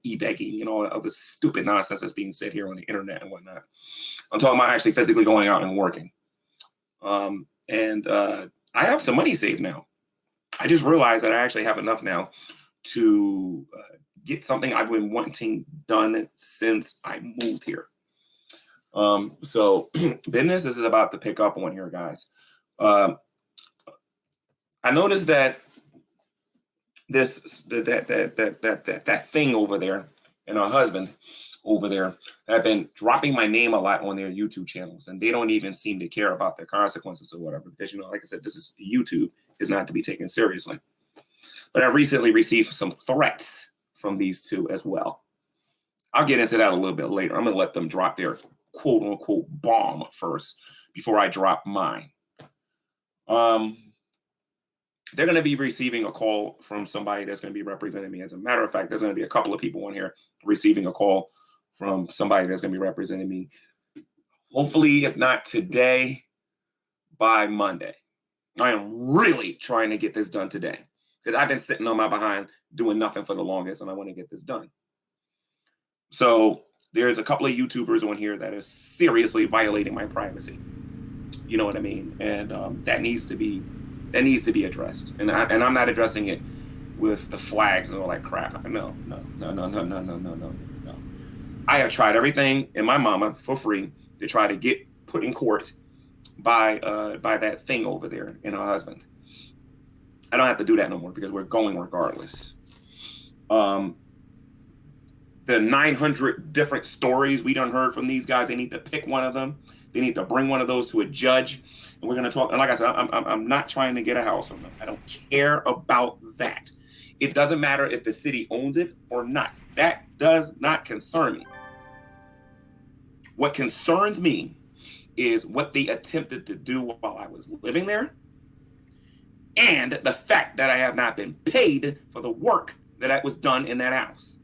e-begging and all that other stupid nonsense that's being said here on the internet and whatnot. I'm talking about actually physically going out and working. And I have some money saved now. I just realized that I actually have enough now to get something I've been wanting done since I moved here. So business, this is about to pick up on here, guys. I noticed that that thing over there and her husband over there have been dropping my name a lot on their YouTube channels, and they don't even seem to care about their consequences or whatever, because, you know, like I said, this is YouTube is not to be taken seriously. But I recently received some threats from these two as well. I'll get into that a little bit later. I'm going to let them drop their quote unquote bomb first before I drop mine. They're going to be receiving a call from somebody that's going to be representing me. As a matter of fact, there's going to be a couple of people on here receiving a call from somebody that's going to be representing me. Hopefully, if not today, by Monday. I am really trying to get this done today because I've been sitting on my behind doing nothing for the longest, and I want to get this done. So there's a couple of YouTubers on here that are seriously violating my privacy. You know what I mean? And that needs to be addressed. And I'm not addressing it with the flags and all that crap. No. I have tried everything in my mama for free to try to get put in court by that thing over there and her husband. I don't have to do that no more because we're going regardless. The 900 different stories we done heard from these guys, they need to pick one of them. They need to bring one of those to a judge. And we're going to talk. And like I said, I'm not trying to get a house on them. I don't care about that. It doesn't matter if the city owns it or not. That does not concern me. What concerns me is what they attempted to do while I was living there, and the fact that I have not been paid for the work that was done in that house.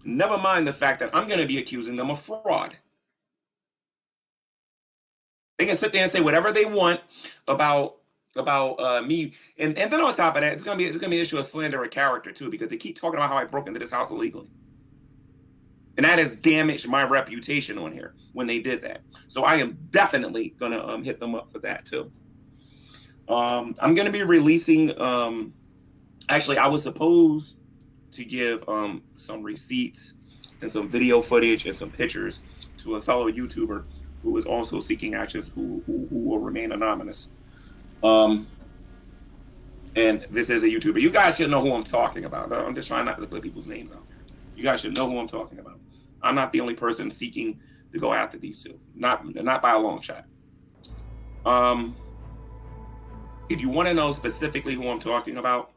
Never mind the fact that I'm going to be accusing them of fraud. They can sit there and say whatever they want about me, and then on top of that, it's gonna be an issue of slander of character too, because they keep talking about how I broke into this house illegally, and that has damaged my reputation on here when they did that. So I am definitely gonna hit them up for that too. I'm gonna be releasing. Actually, I was supposed to give some receipts and some video footage and some pictures to a fellow YouTuber who is also seeking actions, who will remain anonymous. And this is a YouTuber. You guys should know who I'm talking about. I'm just trying not to put people's names out there. You guys should know who I'm talking about. I'm not the only person seeking to go after these two. Not by a long shot. If you want to know specifically who I'm talking about,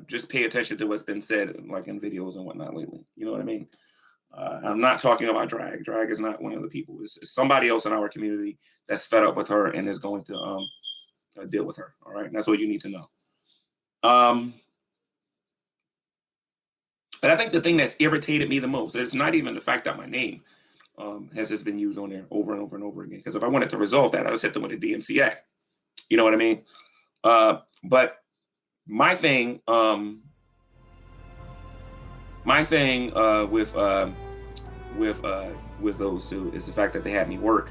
just pay attention to what's been said, like in videos and whatnot lately. You know what I mean? I'm not talking about Drag. Drag is not one of the people. It's somebody else in our community that's fed up with her and is going to deal with her. All right, and that's what you need to know. But I think the thing that's irritated me the most is not even the fact that my name has just been used on there over and over and over again. Because if I wanted to resolve that, I would hit them with the DMCA. You know what I mean? But my thing with those two is the fact that they had me work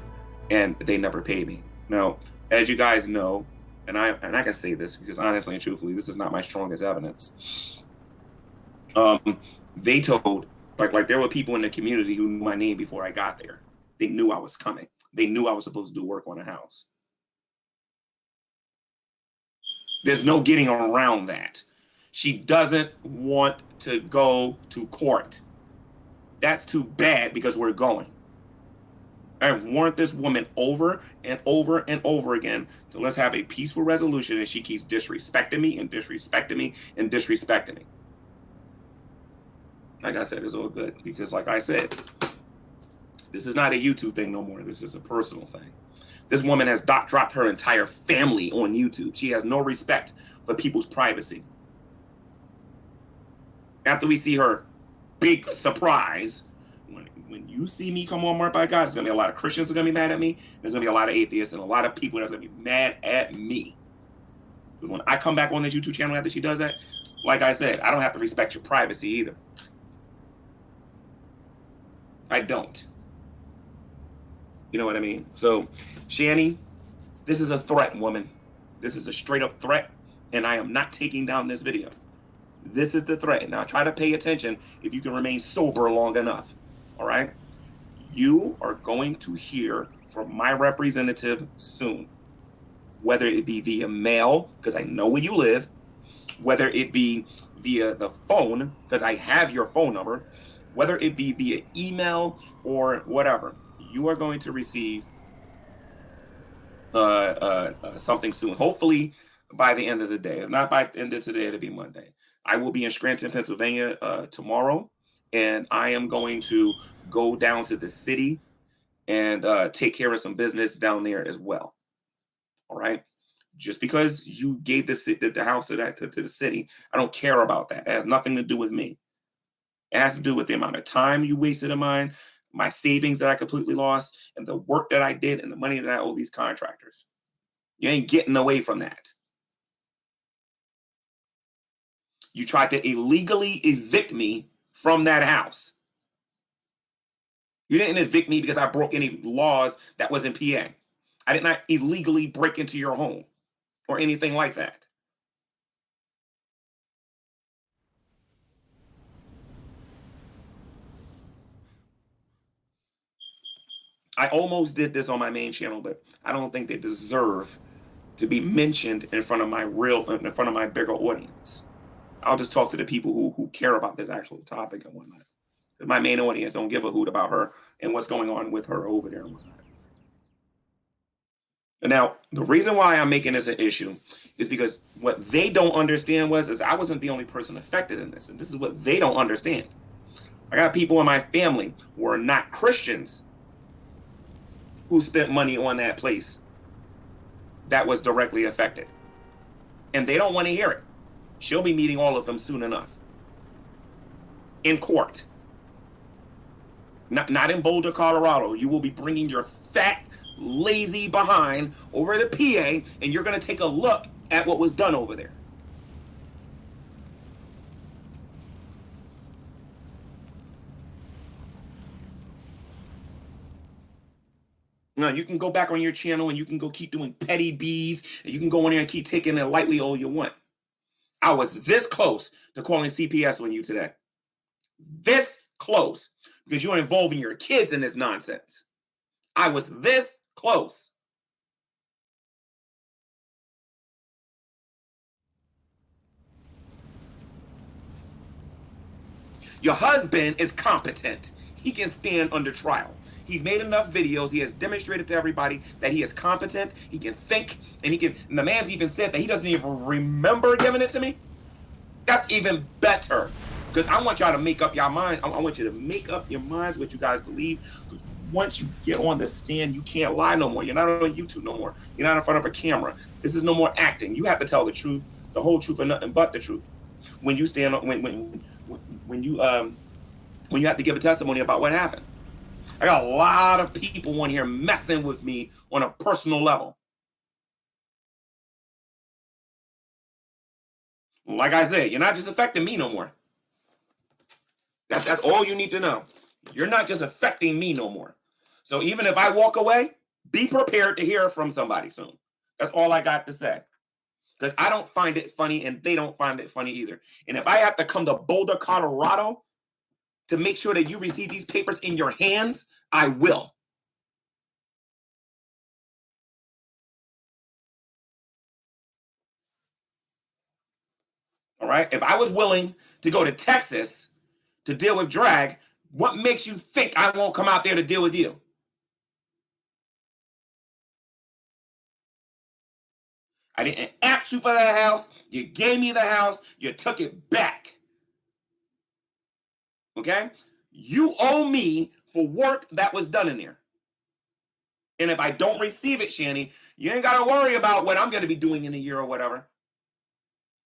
and they never paid me. Now, as you guys know, and I can say this because honestly and truthfully, this is not my strongest evidence. They told like there were people in the community who knew my name before I got there. They knew I was coming. They knew I was supposed to do work on a house. There's no getting around that. She doesn't want to go to court. That's too bad because we're going. I warned this woman over and over and over again to let's have a peaceful resolution, and she keeps disrespecting me and disrespecting me and disrespecting me. Like I said, it's all good because like I said, this is not a YouTube thing no more. This is a personal thing. This woman has dropped her entire family on YouTube. She has no respect for people's privacy. After we see her big surprise, when you see me come on Marked by God, there's going to be a lot of Christians that are going to be mad at me. There's going to be a lot of atheists and a lot of people that's going to be mad at me. Because when I come back on this YouTube channel after she does that, like I said, I don't have to respect your privacy either. I don't. You know what I mean? So, Shanny, this is a threat, woman. This is a straight up threat, and I am not taking down this video. This is the threat. Now, try to pay attention if you can remain sober long enough. All right? You are going to hear from my representative soon, whether it be via mail, because I know where you live, whether it be via the phone, because I have your phone number, whether it be via email or whatever. You are going to receive something soon. Hopefully by the end of the day. If not by the end of today, it'll be Monday. I will be in Scranton, Pennsylvania tomorrow, and I am going to go down to the city and take care of some business down there as well. All right. Just because you gave the house to the city, I don't care about that. It has nothing to do with me. It has to do with the amount of time you wasted of mine, my savings that I completely lost, and the work that I did and the money that I owe these contractors. You ain't getting away from that. You tried to illegally evict me from that house. You didn't evict me because I broke any laws that was in PA. I did not illegally break into your home or anything like that. I almost did this on my main channel, but I don't think they deserve to be mentioned in front of my bigger audience. I'll just talk to the people who care about this actual topic and whatnot. My main audience don't give a hoot about her and what's going on with her over there and whatnot. And now, the reason why I'm making this an issue is because what they don't understand is I wasn't the only person affected in this, and this is what they don't understand. I got people in my family who are not Christians who spent money on that place that was directly affected, and they don't want to hear it. She'll be meeting all of them soon enough in court. Not in Boulder, Colorado. You will be bringing your fat, lazy behind over the PA, and you're going to take a look at what was done over there. Now, you can go back on your channel and you can go keep doing petty B's, and you can go in there and keep taking it lightly all you want. I was this close to calling CPS on you today. This close. Because you're involving your kids in this nonsense. I was this close. Your husband is competent. He can stand under trial. He's made enough videos. He has demonstrated to everybody that he is competent. He can think, and he can. And the man's even said that he doesn't even remember giving it to me. That's even better. Because I want y'all to make up your mind. I want you to make up your minds what you guys believe. Because once you get on the stand, you can't lie no more. You're not on YouTube no more. You're not in front of a camera. This is no more acting. You have to tell the truth, the whole truth, and nothing but the truth. When you stand on, when you have to give a testimony about what happened. I got a lot of people on here messing with me on a personal level. Like I said, you're not just affecting me no more. That's all you need to know. You're not just affecting me no more. So even if I walk away, be prepared to hear from somebody soon. That's all I got to say. Because I don't find it funny, and they don't find it funny either. And if I have to come to Boulder, Colorado to make sure that you receive these papers in your hands, I will. All right? If I was willing to go to Texas to deal with drag, what makes you think I won't come out there to deal with you? I didn't ask you for that house. You gave me the house. You took it back. Okay? You owe me for work that was done in there. And if I don't receive it, Shanny, you ain't got to worry about what I'm going to be doing in a year or whatever.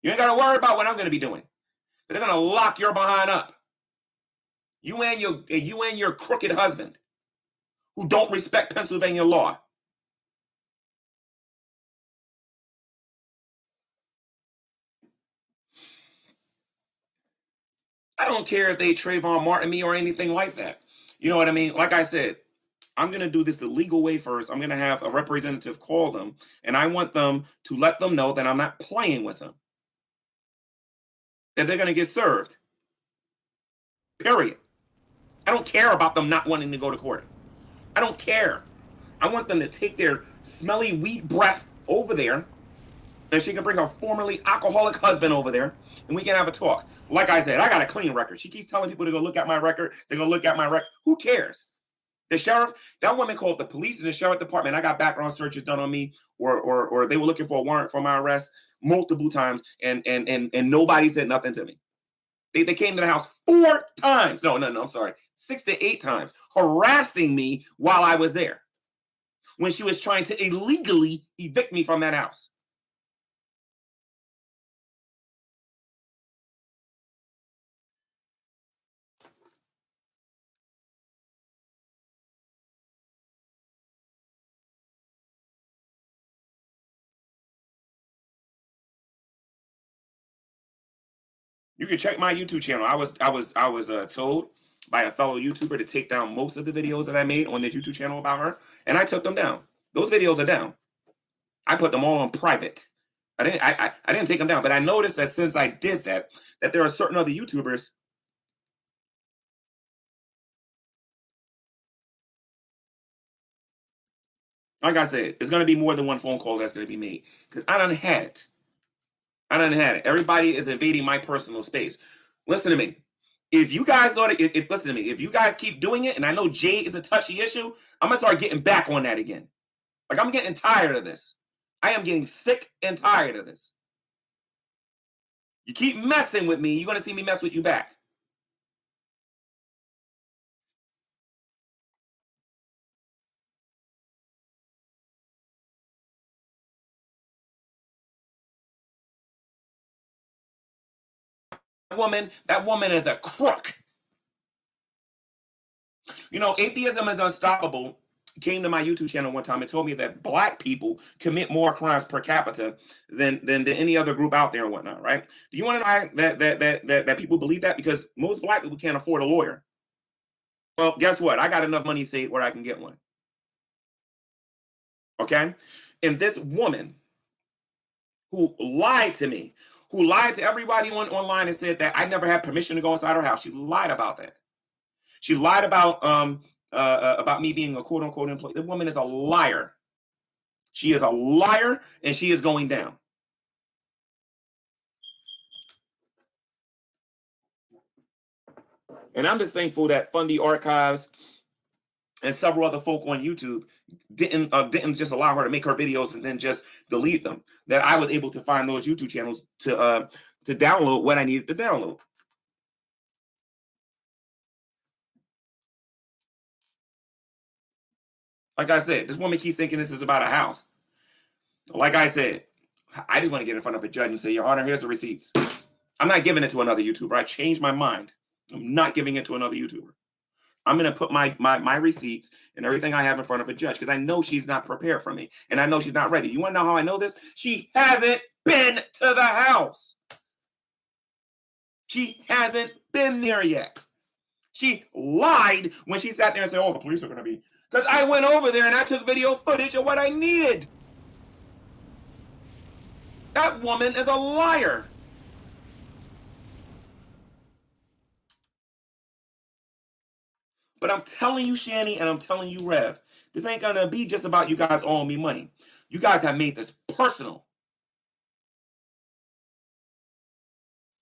You ain't got to worry about what I'm going to be doing. They're going to lock your behind up. You and your crooked husband who don't respect Pennsylvania law. don't care if they Trayvon Martin me or anything like that. You know what I mean? Like I said, I'm going to do this the legal way first. I'm going to have a representative call them, and I want them to let them know that I'm not playing with them, that they're going to get served. Period. I don't care about them not wanting to go to court. I don't care. I want them to take their smelly weed breath over there, and she can bring her formerly alcoholic husband over there, and we can have a talk. Like I said, I got a clean record. She keeps telling people to go look at my record. They're going to look at my record. Who cares? The sheriff, that woman called the police and the sheriff department. I got background searches done on me, or they were looking for a warrant for my arrest multiple times, and nobody said nothing to me. They came to the house 4 times. No, I'm sorry. 6 to 8 times, harassing me while I was there, when she was trying to illegally evict me from that house. You can check my YouTube channel. I was told by a fellow YouTuber to take down most of the videos that I made on this YouTube channel about her, and I took them down. Those videos are down. I put them all on private. I didn't take them down, but I noticed that since I did that there are certain other YouTubers. Like I said, it's going to be more than one phone call that's going to be made, because I done had it. Everybody is invading my personal space. Listen to me. If you guys listen to me, if you guys keep doing it, and I know Jay is a touchy issue, I'm gonna start getting back on that again. Like, I'm getting tired of this. I am getting sick and tired of this. You keep messing with me, you're gonna see me mess with you back. That woman is a crook. You know, atheism is unstoppable. Came to my YouTube channel one time and told me that black people commit more crimes per capita than any other group out there and whatnot, right? Do you want to know that people believe that? Because most black people can't afford a lawyer. Well, guess what? I got enough money saved where I can get one. Okay? And this woman who lied to me, who lied to everybody online and said that I never had permission to go inside her house. She lied about that. She lied about me being a quote unquote employee. The woman is a liar. She is a liar, and she is going down. And I'm just thankful that Fundy Archives and several other folk on YouTube didn't just allow her to make her videos and then just delete them. That I was able to find those YouTube channels to download what I needed to download. Like I said, this woman keeps thinking this is about a house. Like I said, I just want to get in front of a judge and say, Your Honor, here's the receipts. I'm not giving it to another YouTuber. I changed my mind. I'm not giving it to another YouTuber. I'm going to put my receipts and everything I have in front of a judge, because I know she's not prepared for me, and I know she's not ready. You want to know how I know this? She hasn't been to the house. She hasn't been there yet. She lied when she sat there and said, oh, the police are going to be. Because I went over there and I took video footage of what I needed. That woman is a liar. But I'm telling you, Shanny, and I'm telling you, Rev, this ain't going to be just about you guys owing me money. You guys have made this personal.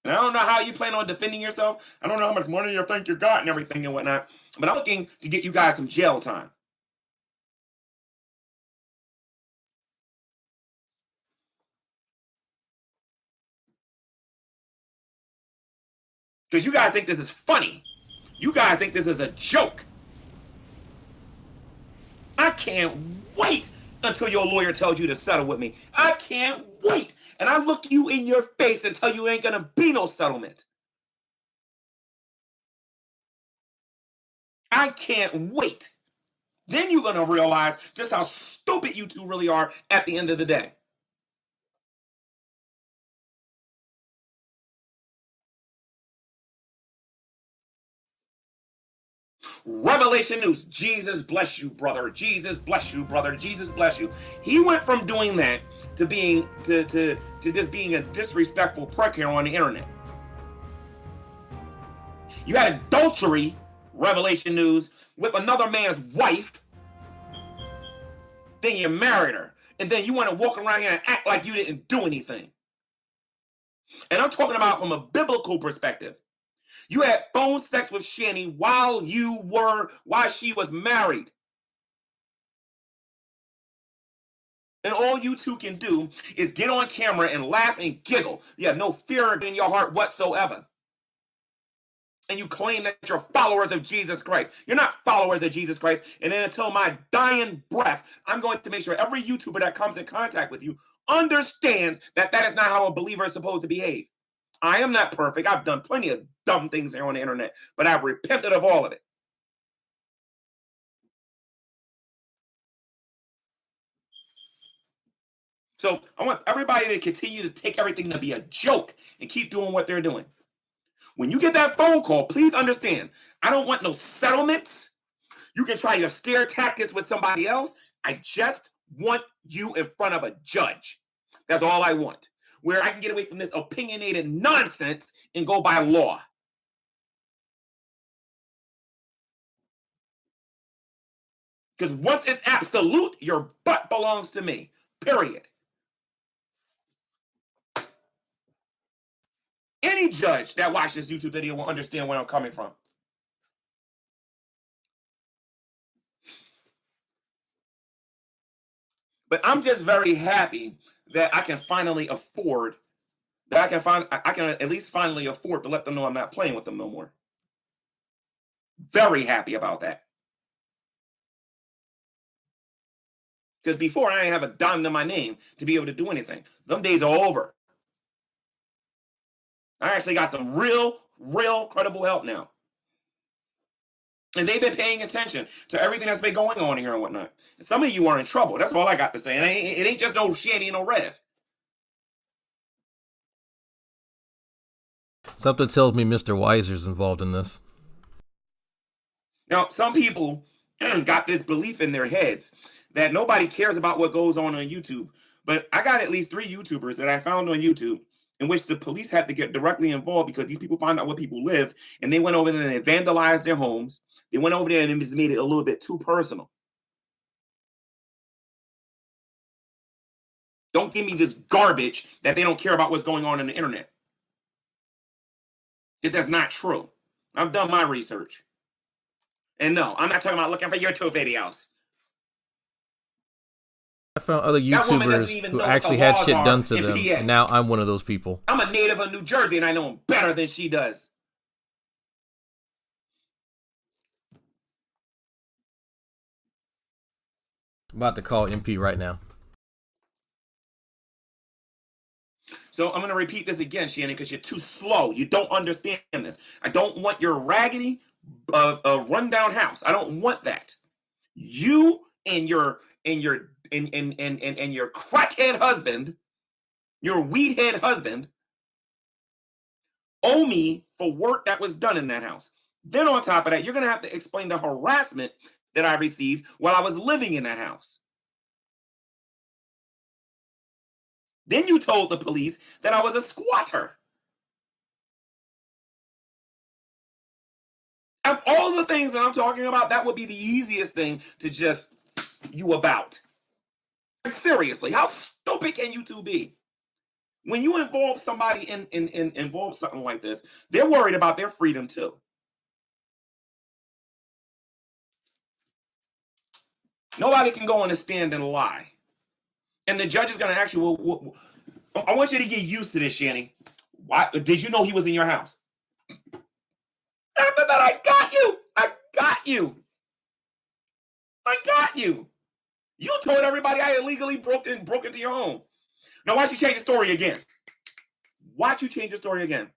And I don't know how you plan on defending yourself. I don't know how much money you think you got and everything and whatnot. But I'm looking to get you guys some jail time. Because you guys think this is funny. You guys think this is a joke. I can't wait until your lawyer tells you to settle with me. I can't wait. And I look you in your face and tell you ain't going to be no settlement. I can't wait. Then you're going to realize just how stupid you two really are at the end of the day. Revelation News. Jesus bless you, brother. Jesus bless you, brother. Jesus bless you. He went from doing that to being to just being a disrespectful prick here on the internet. You had adultery, Revelation News, with another man's wife. Then you married her. And then you want to walk around here and act like you didn't do anything. And I'm talking about from a biblical perspective. You had phone sex with Shanny while she was married. And all you two can do is get on camera and laugh and giggle. You have no fear in your heart whatsoever. And you claim that you're followers of Jesus Christ. You're not followers of Jesus Christ. And then until my dying breath, I'm going to make sure every YouTuber that comes in contact with you understands that that is not how a believer is supposed to behave. I am not perfect. I've done plenty of dumb things here on the internet, but I've repented of all of it. So I want everybody to continue to take everything to be a joke and keep doing what they're doing. When you get that phone call, please understand, I don't want no settlements. You can try your scare tactics with somebody else. I just want you in front of a judge. That's all I want. Where I can get away from this opinionated nonsense and go by law. Because once it's absolute, your butt belongs to me. Period. Any judge that watches this YouTube video will understand where I'm coming from. But I'm just very happy that I can finally afford, I can at least finally afford to let them know I'm not playing with them no more. Very happy about that. Because before I didn't have a dime to my name to be able to do anything. Them days are over. I actually got some real credible help now. And they've been paying attention to everything that's been going on here and whatnot. And some of you are in trouble. That's all I got to say. And it ain't just no Shanny and no Rev. Something tells me Mr. Weiser's involved in this. Now, some people got this belief in their heads that nobody cares about what goes on YouTube. But I got at least 3 YouTubers that I found on YouTube in which the police had to get directly involved because these people find out where people live, and they went over there and they vandalized their homes. They went over there and it just made it a little bit too personal. Don't give me this garbage that they don't care about what's going on the internet. That's not true. I've done my research. And no, I'm not talking about looking for YouTube videos. I found other YouTubers who actually had shit done to them, and now I'm one of those people. I'm a native of New Jersey, and I know them better than she does. I'm about to call MP right now. So I'm going to repeat this again, Shannon, because you're too slow. You don't understand this. I don't want your raggedy, rundown house. I don't want that. You and your crackhead husband, your weedhead husband, owe me for work that was done in that house. Then on top of that, you're going to have to explain the harassment that I received while I was living in that house. Then you told the police that I was a squatter. Of all the things that I'm talking about, that would be the easiest thing to just you about. Seriously, how stupid can you two be? When you involve somebody involve something like this, they're worried about their freedom too. Nobody can go on a stand and lie. And the judge is going to ask you, well, I want you to get used to this, Shanny. Why did you know he was in your house? After that, I got you. I got you. I got you. You told everybody I illegally broke into your home. Now, why don't you change the story again? Why don't you change the story again?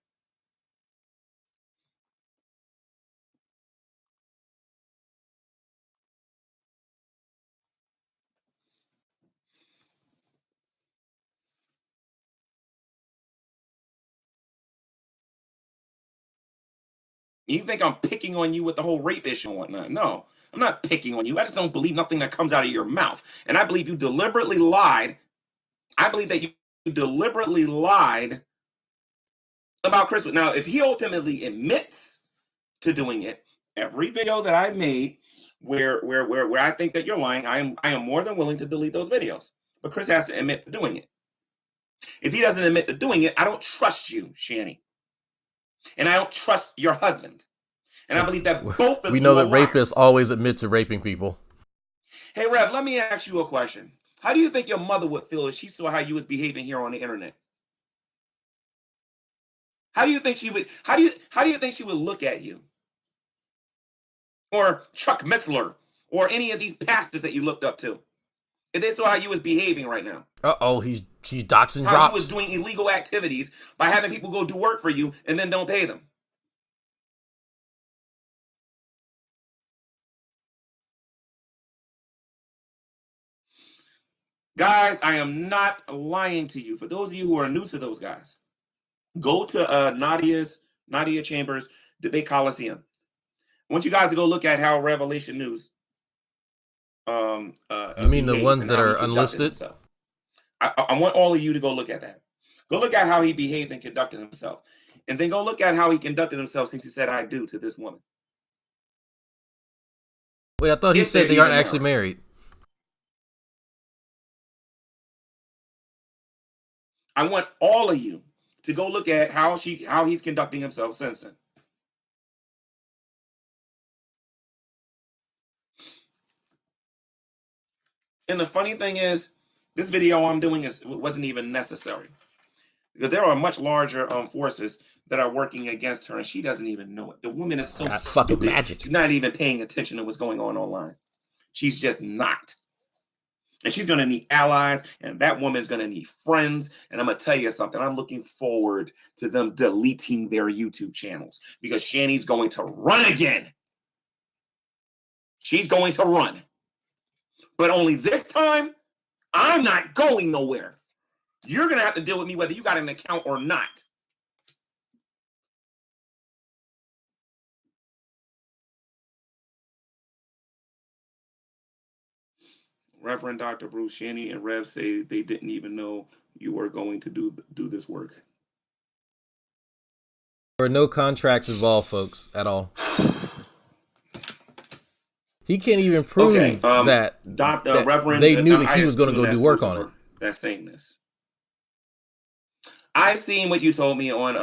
You think I'm picking on you with the whole rape issue and whatnot? No, I'm not picking on you. I just don't believe nothing that comes out of your mouth. And I believe you deliberately lied. I believe that you deliberately lied about Chris. Now, if he ultimately admits to doing it, every video that I made where I think that you're lying, I am more than willing to delete those videos. But Chris has to admit to doing it. If he doesn't admit to doing it, I don't trust you, Shanny. And I don't trust your husband. And I believe that both of we you know that liars. rapists always admit to raping people. Hey, Rev, let me ask you a question. How do you think your mother would feel if she saw how you was behaving here on the internet? How do you think she would? How do you think she would look at you? Or Chuck Missler, or any of these pastors that you looked up to, if they saw how you was behaving right now? She's doxing drops. How you was doing illegal activities by having people go do work for you and then don't pay them. Guys, I am not lying to you. For those of you who are new to those guys, go to Nadia Chambers Debate Coliseum. I want you guys to go look at how Revelation News. You mean the ones that are unlisted? I want all of you to go look at that. Go look at how he behaved and conducted himself. And then go look at how he conducted himself since he said "I do" to this woman. Wait, I thought he said they aren't actually married. I want all of you to go look at how he's conducting himself since then. And the funny thing is, this video I'm doing wasn't even necessary, because there are much larger forces that are working against her, and she doesn't even know it. The woman is so stupid. Magic. She's not even paying attention to what's going on online. She's just not. And she's going to need allies, and that woman's going to need friends. And I'm going to tell you something. I'm looking forward to them deleting their YouTube channels, because Shanny's going to run again. She's going to run. But only this time, I'm not going nowhere. You're going to have to deal with me whether you got an account or not. Reverend Dr. Bruce, Shanny, and Rev say they didn't even know you were going to do this work. There are no contracts involved, folks, at all. He can't even prove that Reverend, they knew that he was going to go do work on it. That's saying this. I've seen what you told me on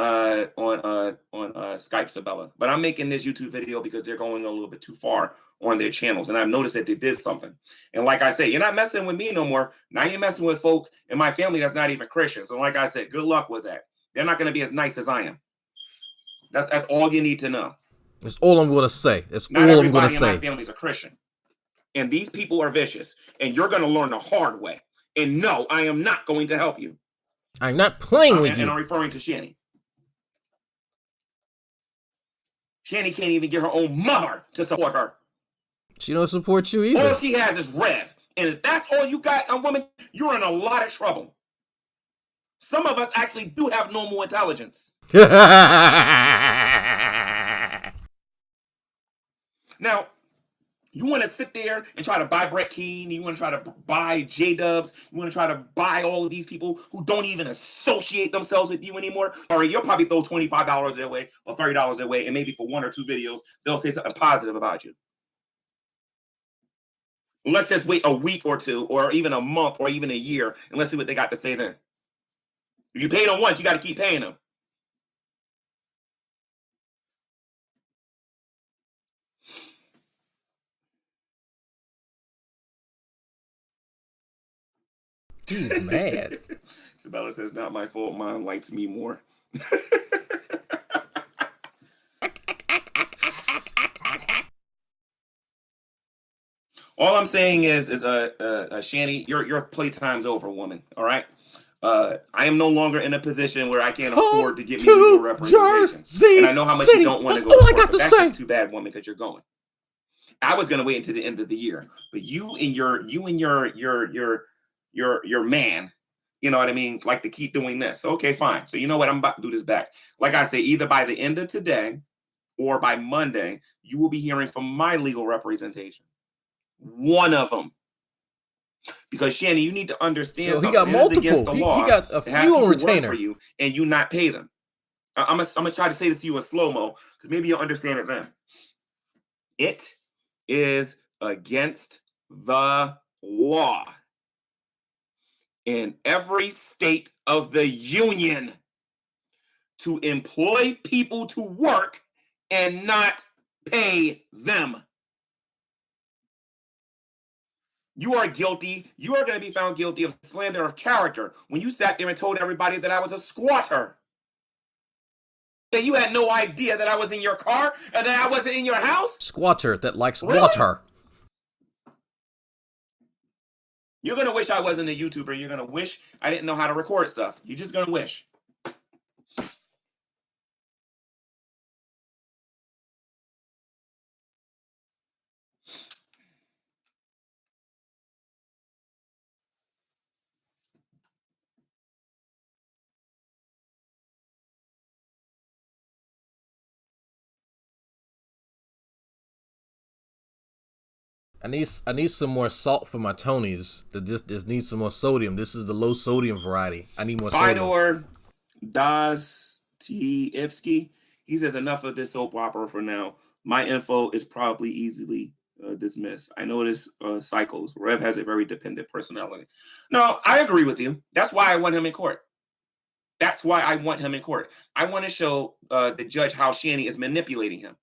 Skype, Sabella, but I'm making this YouTube video because they're going a little bit too far on their channels, and I've noticed that they did something. And like I said, you're not messing with me no more. Now you're messing with folk in my family that's not even Christian. So like I said, good luck with that. They're not going to be as nice as I am. That's all you need to know. That's all I'm going to say. That's not all I'm going to say. Not everybody in my family is a Christian. And these people are vicious. And you're going to learn the hard way. And no, I am not going to help you. I'm not playing with you. And I'm referring to Shanny. Shanny can't even get her own mother to support her. She don't support you either. All she has is Rev. And if that's all you got, woman, you're in a lot of trouble. Some of us actually do have normal intelligence. Now, you want to sit there and try to buy Brett Keane, you want to try to buy J-Dubs, you want to try to buy all of these people who don't even associate themselves with you anymore. All right, you'll probably throw $25 their way or $30 their way, and maybe for one or two videos, they'll say something positive about you. Let's just wait a week or two, or even a month, or even a year, and let's see what they got to say then. If you paid them once, you got to keep paying them. He's mad. Isabella says, not my fault. Mom likes me more. All I'm saying is Shanny, your playtime's over, woman. All right. I am no longer in a position where I can't afford to get me legal representation. And I know how much you don't want to go to court, but that's just too bad, woman, because you're going. I was gonna wait until the end of the year, but you and your man, you know what I mean, like to keep doing this. Okay, fine. So you know what? I'm about to do this back. Like I say, either by the end of today or by Monday, you will be hearing from my legal representation. One of them. Because Shanny, you need to understand something. He got multiple. Against the law. He got a few on retainer for you, and you not pay them. I'm gonna try to say this to you in slow mo, because maybe you'll understand it then. It is against the law in every state of the union to employ people to work and not pay them. You are guilty. You are going to be found guilty of slander of character when you sat there and told everybody that I was a squatter. And you had no idea that I was in your car and that I wasn't in your house? Squatter that likes water. You're going to wish I wasn't a YouTuber. You're going to wish I didn't know how to record stuff. You're just going to wish. I need some more salt for my Tonys. This needs some more sodium. This is the low sodium variety. I need more sodium. Fedor Dostoevsky, he says enough of this soap opera for now. My info is probably easily dismissed. I know this cycles. Rev has a very dependent personality. No, I agree with you. That's why I want him in court. That's why I want him in court. I want to show the judge how Shanny is manipulating him.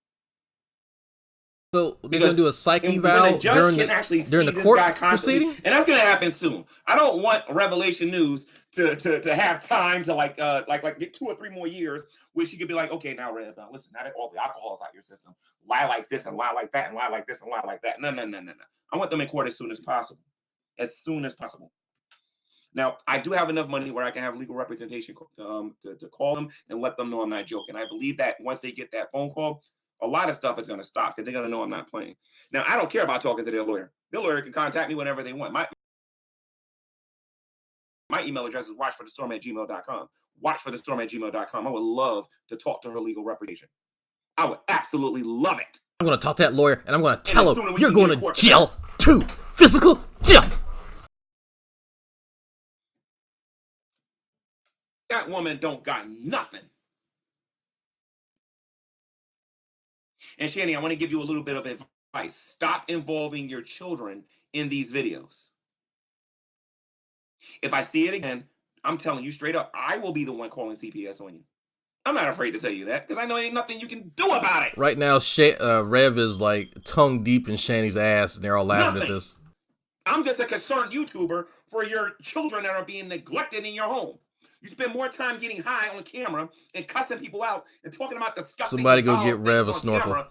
So they're going to do a psych eval during the court proceeding? And that's going to happen soon. I don't want Revelation News to have time to like get 2 or 3 more years where she could be like, okay, now Rev, now listen, now that all the alcohol's out your system, lie like this and lie like that and lie like this and lie like that. No. I want them in court as soon as possible. As soon as possible. Now, I do have enough money where I can have legal representation to call them and let them know I'm not joking. I believe that once they get that phone call, a lot of stuff is going to stop because they're going to know I'm not playing. Now, I don't care about talking to their lawyer. Their lawyer can contact me whenever they want. My email address is watchforthestorm@gmail.com. Watchforthestorm@gmail.com. I would love to talk to her legal representation. I would absolutely love it. I'm going to talk to that lawyer, and I'm going to tell him you're going to jail too. Physical jail. That woman don't got nothing. And Shanny, I want to give you a little bit of advice. Stop involving your children in these videos. If I see it again, I'm telling you straight up, I will be the one calling CPS on you. I'm not afraid to tell you that because I know ain't nothing you can do about it. Right now, Rev is like tongue deep in Shanny's ass, and they're all laughing at this. I'm just a concerned YouTuber for your children that are being neglected in your home. You spend more time getting high on camera and cussing people out and talking about disgusting. Somebody go get Rev a snorkel.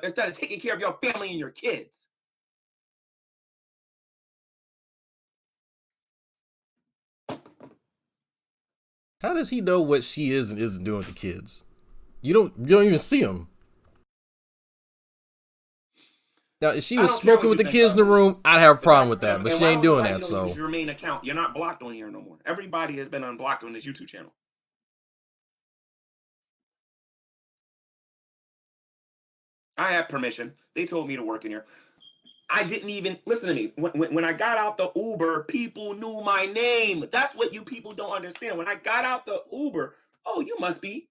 Instead of taking care of your family and your kids. How does he know what she is and isn't doing with the kids? You don't even see him. Now, if she was smoking with the kids in the room, I'd have a problem with that, but she ain't doing that. So use your main account. You're not blocked on here no more. Everybody has been unblocked on this YouTube channel. I have permission. They told me to work in here. I didn't even listen to me. When I got out the Uber, people knew my name. That's what you people don't understand. When I got out the Uber, oh, you must be.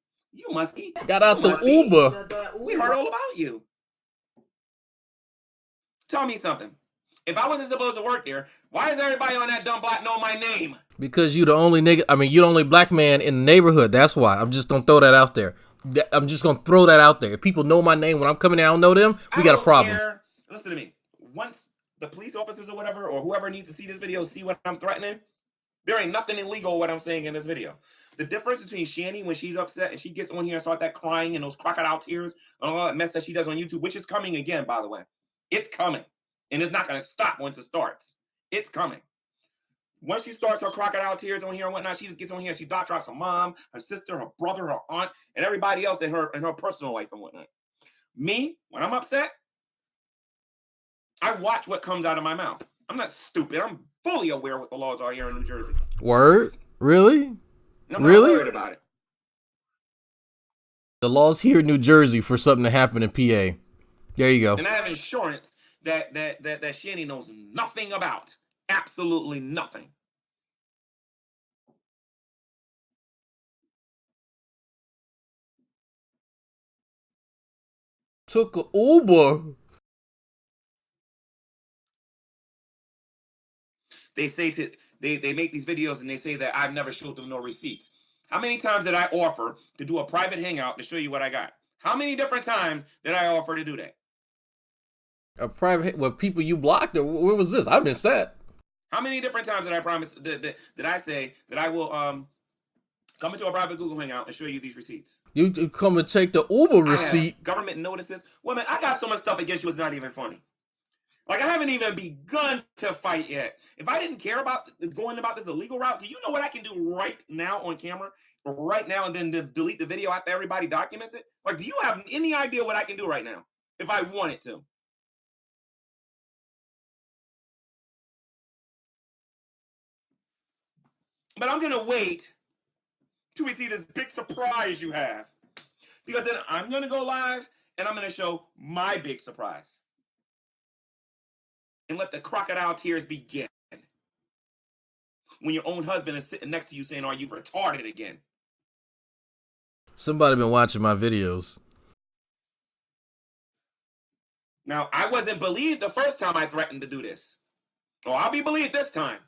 Got out the Uber. We heard all about you. Tell me something. If I wasn't supposed to work there, why is everybody on that dumb block know my name? Because you the only nigga. I mean, you the only black man in the neighborhood. That's why. I'm just gonna throw that out there. I'm just gonna throw that out there. If people know my name when I'm coming in, I don't know them. We got a problem. Listen to me. Once the police officers or whatever, or whoever needs to see this video, see what I'm threatening, there ain't nothing illegal what I'm saying in this video. The difference between Shanny when she's upset and she gets on here and start that crying and those crocodile tears and all that mess that she does on YouTube, which is coming again, by the way. It's coming. And it's not going to stop once it starts. It's coming. Once she starts her crocodile tears on here and whatnot, she just gets on here and she drops her mom, her sister, her brother, her aunt, and everybody else in her personal life and whatnot. Me, when I'm upset, I watch what comes out of my mouth. I'm not stupid. I'm fully aware what the laws are here in New Jersey. Word? Really? I'm not worried about it. The laws here in New Jersey for something to happen in PA. There you go. And I have insurance that Shanny knows nothing about. Absolutely nothing. Took a Uber. They say they make these videos and they say that I've never showed them no receipts. How many times did I offer to do a private hangout to show you what I got? How many different times did I offer to do that? A private with people you blocked? Or where was this? I missed that. How many different times did I promise that I say that I will come into a private Google hangout and show you these receipts? You come and take the Uber I receipt. have government notices. Woman, I got so much stuff against you, it's not even funny. Like, I haven't even begun to fight yet. If I didn't care about going about this illegal route, do you know what I can do right now on camera? Right now, and then delete the video after everybody documents it? Like, do you have any idea what I can do right now if I wanted to? But I'm going to wait till we see this big surprise you have. Because then I'm going to go live and I'm going to show my big surprise. And let the crocodile tears begin. When your own husband is sitting next to you saying, "Are you retarded again?" Somebody been watching my videos. Now, I wasn't believed the first time I threatened to do this. Oh, I'll be believed this time.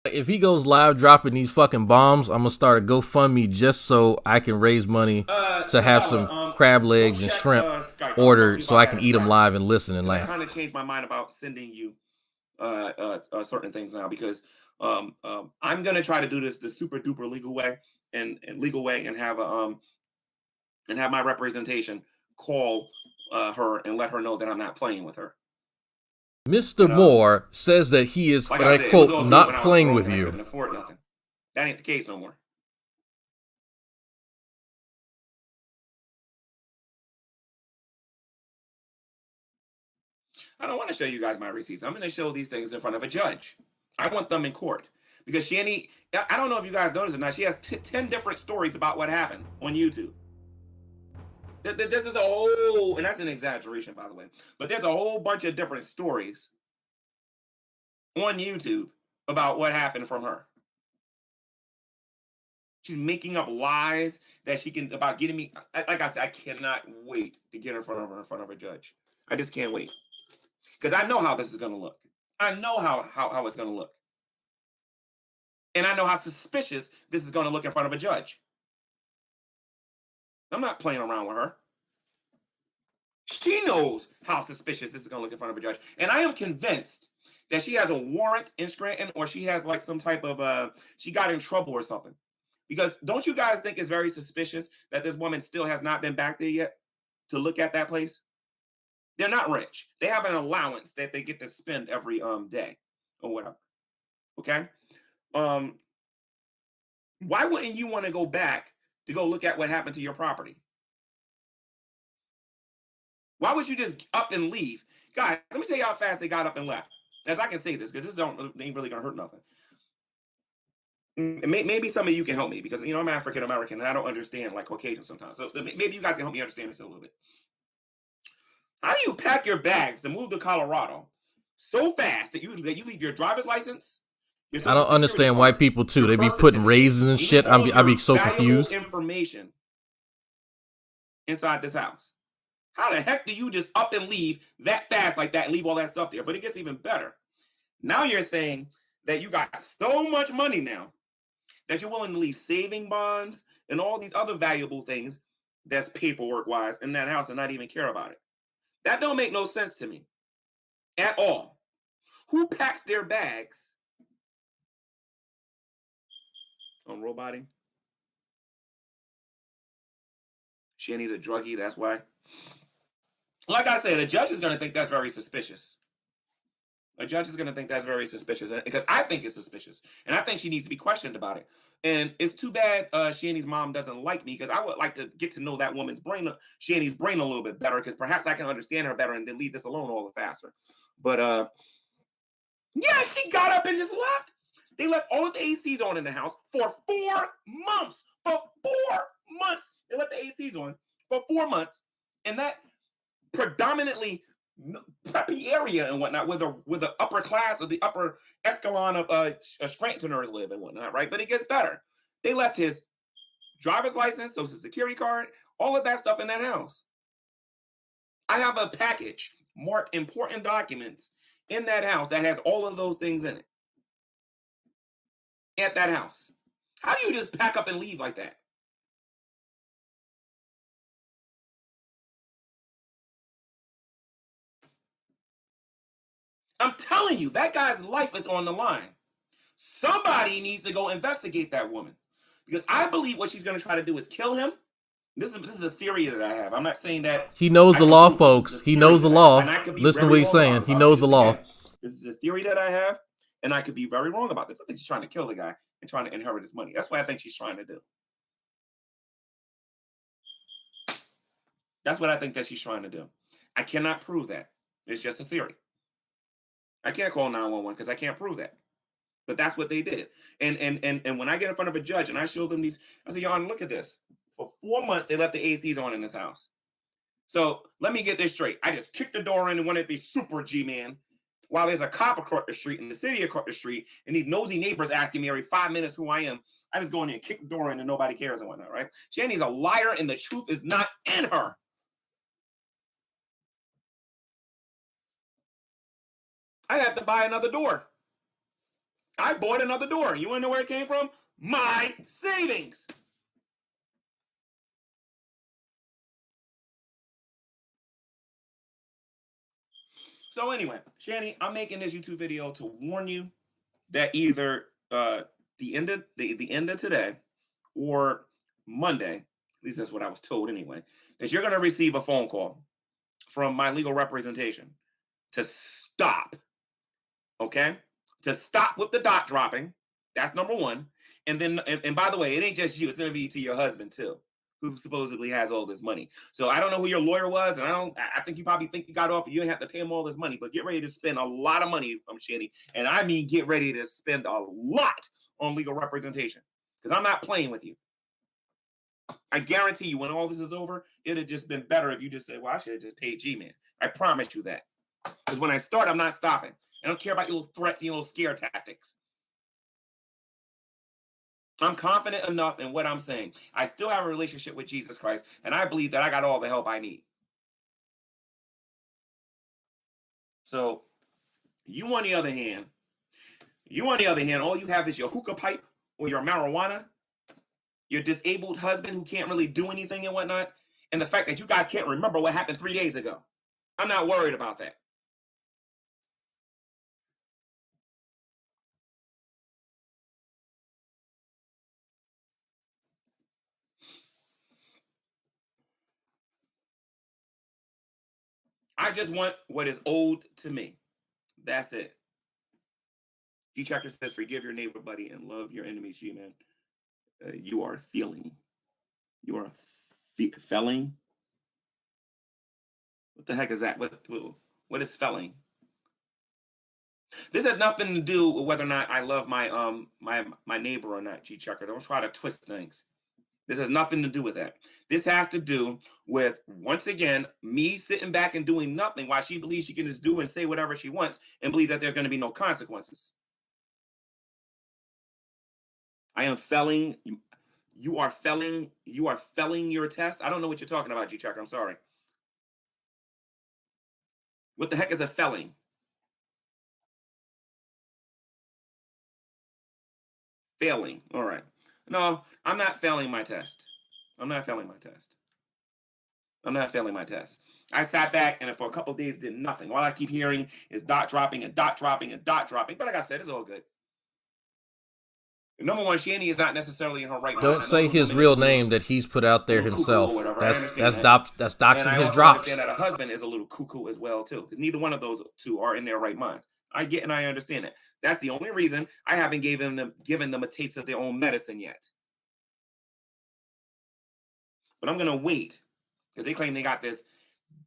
If he goes live dropping these fucking bombs, I'm gonna start a GoFundMe just so I can raise money to have some crab legs and shrimp ordered so I can eat them live and listen and laugh. I kind of changed my mind about sending you certain things now because I'm gonna try to do this the super duper legal way and have my representation call her and let her know that I'm not playing with her. Mr. Moore says that he is, like and I quote, not playing with you. I couldn't afford nothing. That ain't the case no more. I don't want to show you guys my receipts. I'm going to show these things in front of a judge. I want them in court. Because Shanny, I don't know if you guys noticed or not, she has 10 different stories about what happened on YouTube. This is a whole, and that's an exaggeration, by the way, but there's a whole bunch of different stories on YouTube about what happened from her. She's making up lies that she can, about getting me, like I said, I cannot wait to get in front of a judge. I just can't wait. Because I know how this is going to look. I know how it's going to look. And I know how suspicious this is going to look in front of a judge. I'm not playing around with her. She knows how suspicious this is going to look in front of a judge. And I am convinced that she has a warrant in Scranton, or she has like some type of, she got in trouble or something. Because don't you guys think it's very suspicious that this woman still has not been back there yet to look at that place? They're not rich. They have an allowance that they get to spend every day or whatever. Okay? Why wouldn't you want to go back to go look at what happened to your property? Why would you just up and leave? Guys, let me tell you how fast they got up and left. As I can say this, because this ain't really going to hurt nothing. Maybe some of you can help me, because, I'm African American and I don't understand like Caucasian sometimes. So maybe you guys can help me understand this a little bit. How do you pack your bags to move to Colorado so fast that you leave your driver's license? I don't understand white people too. They be putting raisins and shit. I be so confused. Information inside this house. How the heck do you just up and leave that fast like that and leave all that stuff there? But it gets even better. Now you're saying that you got so much money now that you're willing to leave saving bonds and all these other valuable things that's paperwork wise in that house and not even care about it. That don't make no sense to me at all. Who packs their bags on roboting? Shanny's a druggie, that's why. Like I said, a judge is going to think that's very suspicious. A judge is going to think that's very suspicious, because I think it's suspicious, and I think she needs to be questioned about it. And it's too bad Shanny's mom doesn't like me, because I would like to get to know that woman's brain, Shanny's brain, a little bit better, because perhaps I can understand her better and then leave this alone all the faster. But yeah, she got up and just left. They left all of the ACs on in the house for 4 months. For 4 months. They left the ACs on for 4 months, and that predominantly preppy area and whatnot, where the upper class or the upper echelon of strengtheners live and whatnot, right? But it gets better. They left his driver's license, social security card, all of that stuff in that house. I have a package marked important documents in that house that has all of those things in it. At that house. How do you just pack up and leave like that? I'm telling you, that guy's life is on the line. Somebody needs to go investigate that woman. Because I believe what she's going to try to do is kill him. This is a theory that I have. I'm not saying that. He knows the law, folks. He knows the law. Listen to what he's saying. He knows the law. This is a theory that I have, and I could be very wrong about this. I think she's trying to kill the guy and trying to inherit his money. That's what I think she's trying to do. That's what I think that she's trying to do. I cannot prove that. It's just a theory. I can't call 911 because I can't prove that. But that's what they did. And when I get in front of a judge and I show them these, I say, Your Honor, look at this. For 4 months, they left the ACs on in this house. So let me get this straight. I just kicked the door in and wanted to be super Gman while there's a cop across the street in the city across the street and these nosy neighbors asking me every 5 minutes who I am. I just go in there and kick the door in and nobody cares and whatnot, right? Shanny's a liar and the truth is not in her. I had to buy another door. I bought another door. You want to know where it came from? My savings. So anyway, Shanny, I'm making this YouTube video to warn you that either the end of today or Monday, at least that's what I was told anyway, that you're going to receive a phone call from my legal representation to stop. Okay? To stop with the dot dropping. That's number one. And then, and by the way, it ain't just you. It's going to be to your husband too, who supposedly has all this money. So I don't know who your lawyer was, and I think you probably think you got off and you didn't have to pay him all this money, but get ready to spend a lot of money, Shanny. And I mean, get ready to spend a lot on legal representation because I'm not playing with you. I guarantee you when all this is over, it'd have just been better if you just said, well, I should have just paid Gman. I promise you that. Because when I start, I'm not stopping. I don't care about your little threats and your little scare tactics. I'm confident enough in what I'm saying. I still have a relationship with Jesus Christ, and I believe that I got all the help I need. So, you on the other hand, all you have is your hookah pipe or your marijuana, your disabled husband who can't really do anything and whatnot, and the fact that you guys can't remember what happened 3 days ago. I'm not worried about that. I just want what is owed to me. That's it. G-Checker says, forgive your neighbor, buddy, and love your enemies, G-Man. You are feeling. You are felling. What the heck is that? What is felling? This has nothing to do with whether or not I love my my neighbor or not, G-Checker. Don't try to twist things. This has nothing to do with that. This has to do with, once again, me sitting back and doing nothing while she believes she can just do and say whatever she wants and believe that there's going to be no consequences. I am felling. You are felling your test. I don't know what you're talking about, G-Checker. I'm sorry. What the heck is a felling? Failing. All right. No, I'm not failing my test. I'm not failing my test. I'm not failing my test. I sat back and for a couple of days did nothing. All I keep hearing is dot dropping and dot dropping and dot dropping. But like I said, it's all good. Number one, Shanny is not necessarily in her right mind. Don't say his real name that he's put out there himself. That's doxing his drops. And I understand that a husband is a little cuckoo as well too, because neither one of those two are in their right minds. I get and I understand that. That's the only reason I haven't given them a taste of their own medicine yet. But I'm gonna wait because they claim they got this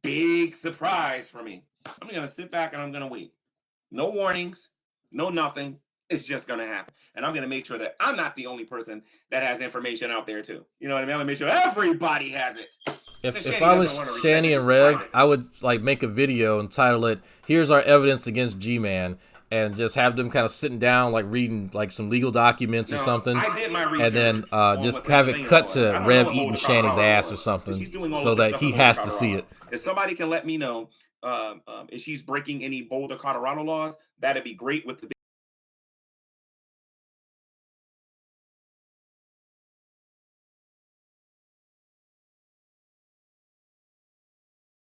big surprise for me. I'm gonna sit back and I'm gonna wait. No warnings, no nothing. It's just going to happen. And I'm going to make sure that I'm not the only person that has information out there too. You know what I mean? I'm going to make sure everybody has it. If I was Shanny and Rev, I would like make a video and title it "Here's Our Evidence Against Gman," and just have them kind of sitting down, like reading like some legal documents or something. I did my research, and then just have it cut to Rev eating Shanny's ass or something, so that he has to see it. If somebody can let me know if she's breaking any Boulder, Colorado laws, that'd be great with the.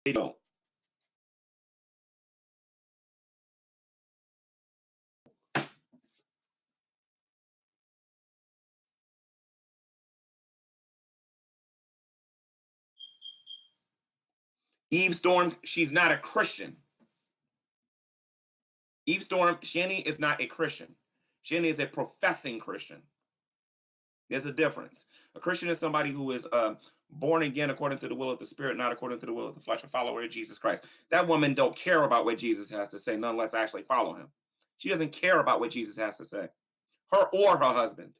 They don't. Eve Storm, she's not a Christian. Eve Storm, Shanny is not a Christian. Shanny is a professing Christian. There's a difference. A Christian is somebody who is born again according to the will of the Spirit, not according to the will of the flesh, a follower of Jesus Christ. That woman don't care about what Jesus has to say, none less actually follow him. She doesn't care about what Jesus has to say. Her or her husband.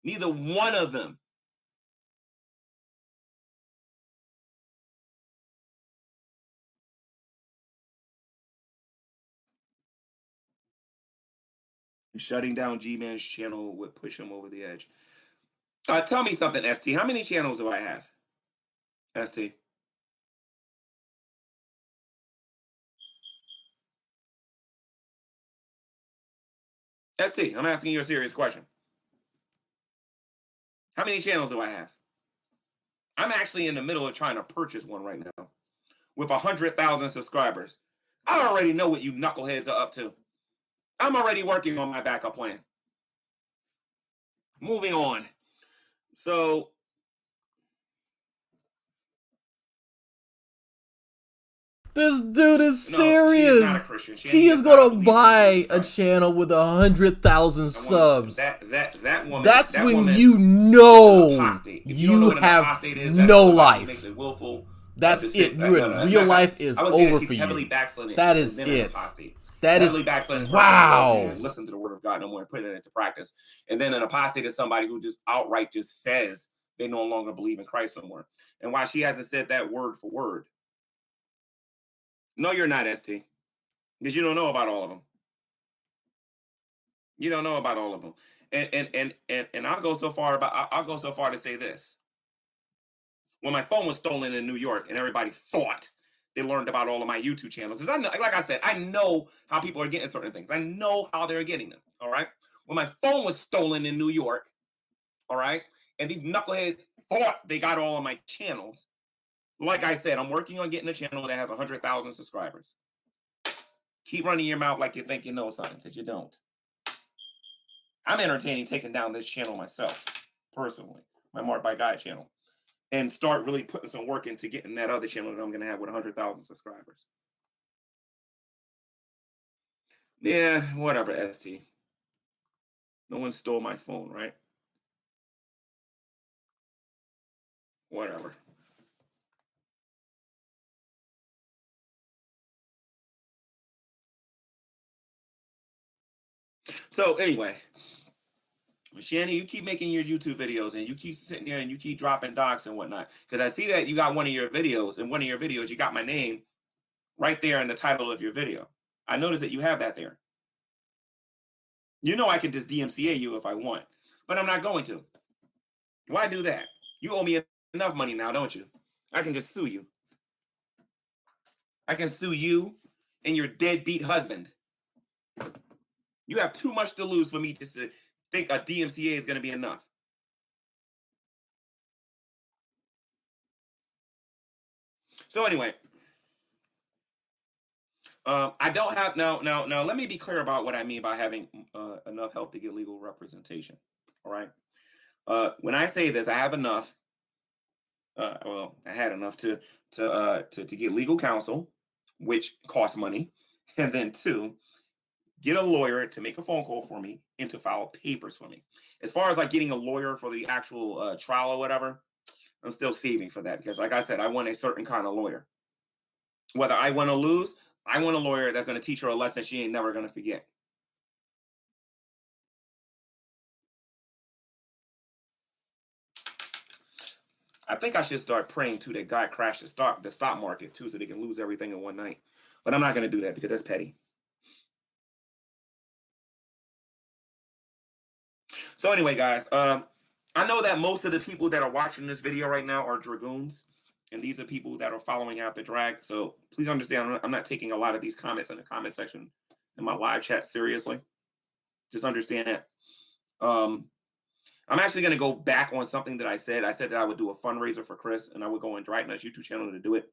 Neither one of them. Shutting down Gman's channel would push him over the edge. Tell me something, ST. How many channels do I have? ST. ST, I'm asking you a serious question. How many channels do I have? I'm actually in the middle of trying to purchase one right now with 100,000 subscribers. I already know what you knuckleheads are up to. I'm already working on my backup plan. Moving on. So, this dude is serious. He is gonna buy a channel with 100,000 subs. That woman. That's when you know you have no life. That's it. Your real life is over for you. That is it. That is wow. Listen to the word of God no more and put it into practice. And then an apostate is somebody who just outright just says they no longer believe in Christ no more. And why she hasn't said that word for word. No, you're not, ST. Because you don't know about all of them. You don't know about all of them. And I'll go so far to say this. When my phone was stolen in New York and everybody thought they learned about all of my YouTube channels. Because I know, like I said, I know how people are getting certain things. I know how they're getting them. All right. When my phone was stolen in New York, all right, and these knuckleheads thought they got all of my channels. Like I said, I'm working on getting a channel that has 100,000 subscribers. Keep running your mouth like you think you know something, because you don't. I'm entertaining taking down this channel myself, personally, my Marked by God channel, and start really putting some work into getting that other channel that I'm going to have with 100,000 subscribers. Yeah, whatever, ST. No one stole my phone, right? Whatever. So anyway, Shanny, you keep making your YouTube videos and you keep sitting there and you keep dropping docs and whatnot. Because I see that you got one of your videos, and one of your videos, you got my name right there in the title of your video. I noticed that you have that there. You know I can just DMCA you if I want, but I'm not going to. Why do that? You owe me enough money now, don't you? I can just sue you. I can sue you and your deadbeat husband. You have too much to lose for me just to think a DMCA is going to be enough. So anyway, I don't have now. Let me be clear about what I mean by having enough help to get legal representation. All right. When I say this, I have enough. Well, I had enough to get legal counsel, which costs money, and then two, get a lawyer to make a phone call for me and to file papers for me. As far as like getting a lawyer for the actual trial or whatever, I'm still saving for that because, like I said, I want a certain kind of lawyer. Whether I want to lose, I want a lawyer that's going to teach her a lesson she ain't never going to forget. I think I should start praying to that God crash the stock market too, so they can lose everything in one night. But I'm not going to do that because that's petty. So anyway, guys, I know that most of the people that are watching this video right now are dragoons, and these are people that are following out the drag. So please understand, I'm not taking a lot of these comments in the comment section in my live chat seriously. Just understand that. I'm actually going to go back on something that I said. I said that I would do a fundraiser for Chris, and I would go on Dragnut's YouTube channel to do it.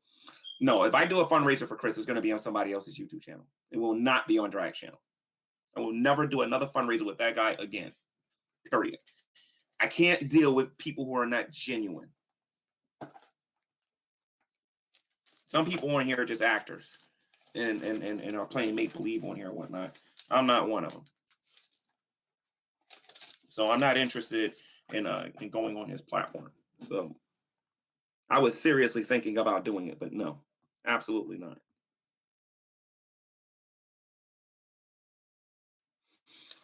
No, if I do a fundraiser for Chris, it's going to be on somebody else's YouTube channel. It will not be on Drag channel. I will never do another fundraiser with that guy again. Period. I can't deal with people who are not genuine. Some people on here are just actors and are playing make-believe on here and whatnot. I'm not one of them. So I'm not interested in going on his platform. So I was seriously thinking about doing it, but no, absolutely not.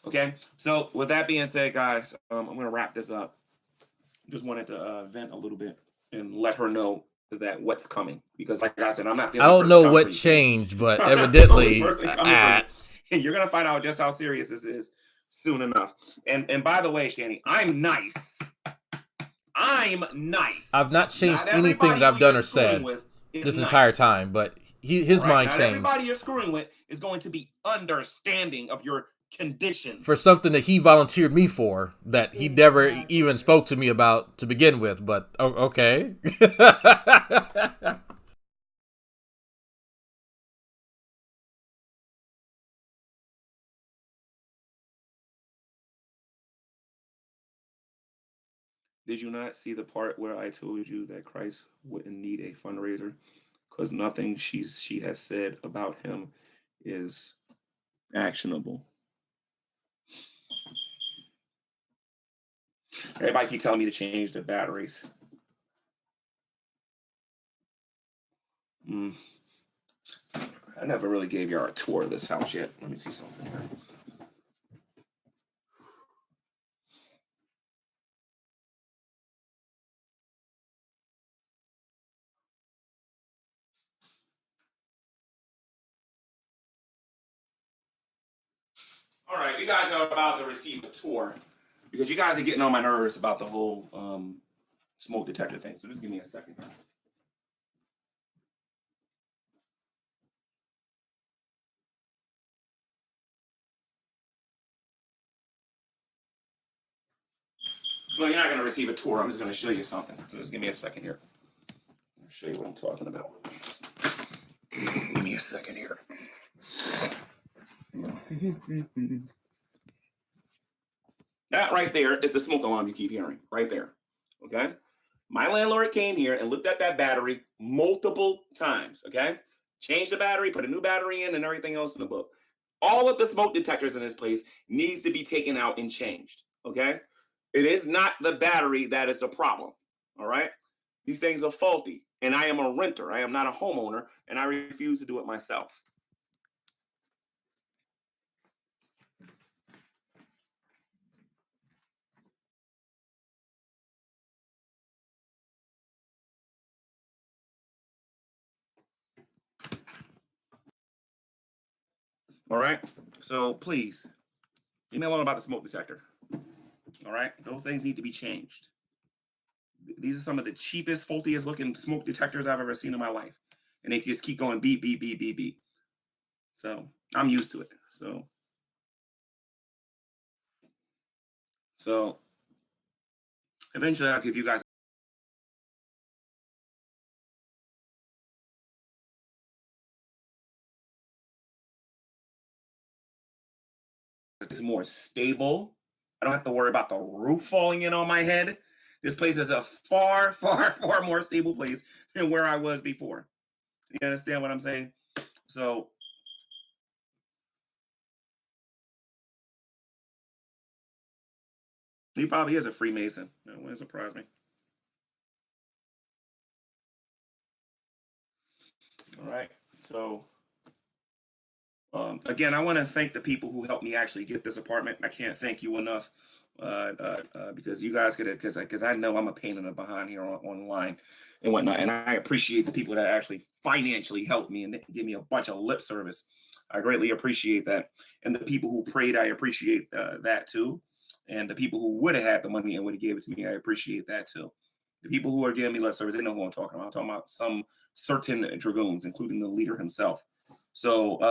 Okay, so with that being said, guys, I'm going to wrap this up. Just wanted to vent a little bit and let her know that what's coming, because like I said, I'm not the only person. I don't know what changed, but evidently and you're gonna find out just how serious this is soon enough. And by the way, Shanny, I'm nice. I've not changed anything that I've done or said this entire time, but his mind changed. Everybody you're screwing with is going to be understanding of your condition for something that he volunteered me for that he never even spoke to me about to begin with. But okay. Did you not see the part where I told you that Christ wouldn't need a fundraiser because nothing she has said about him is actionable? Everybody keep telling me to change the batteries. I never really gave y'all a tour of this house yet. Let me see something here. All right, you guys are about to receive a tour because you guys are getting on my nerves about the whole smoke detector thing. So just give me a second. Well, you're not going to receive a tour. I'm just going to show you something. So just give me a second here. I'll show you what I'm talking about. Give me a second here. That right there is the smoke alarm you keep hearing. Right there. Okay? My landlord came here and looked at that battery multiple times. Okay? Changed the battery, put a new battery in, and everything else in the book. All of the smoke detectors in this place needs to be taken out and changed. Okay? It is not the battery that is the problem. All right? These things are faulty. And I am a renter. I am not a homeowner. And I refuse to do it myself. All right? So please, leave me alone about the smoke detector. All right? Those things need to be changed. These are some of the cheapest, faultiest looking smoke detectors I've ever seen in my life. And they just keep going beep, beep, beep, beep, beep. So I'm used to it. So eventually I'll give you guys it's more stable. I don't have to worry about the roof falling in on my head. This place is a far, far, far more stable place than where I was before. You understand what I'm saying? So he probably is a Freemason. That wouldn't surprise me. All right. So again, I want to thank the people who helped me actually get this apartment. I can't thank you enough. because you guys could, because I know I'm a pain in the behind here online and whatnot, and I appreciate the people that actually financially help me and give me a bunch of lip service. I greatly appreciate that, and the people who prayed, I appreciate that too, and the people who would have had the money and would have gave it to me, I appreciate that too. The people who are giving me lip service, they know who I'm talking about. I'm talking about some certain dragoons, including the leader himself. So,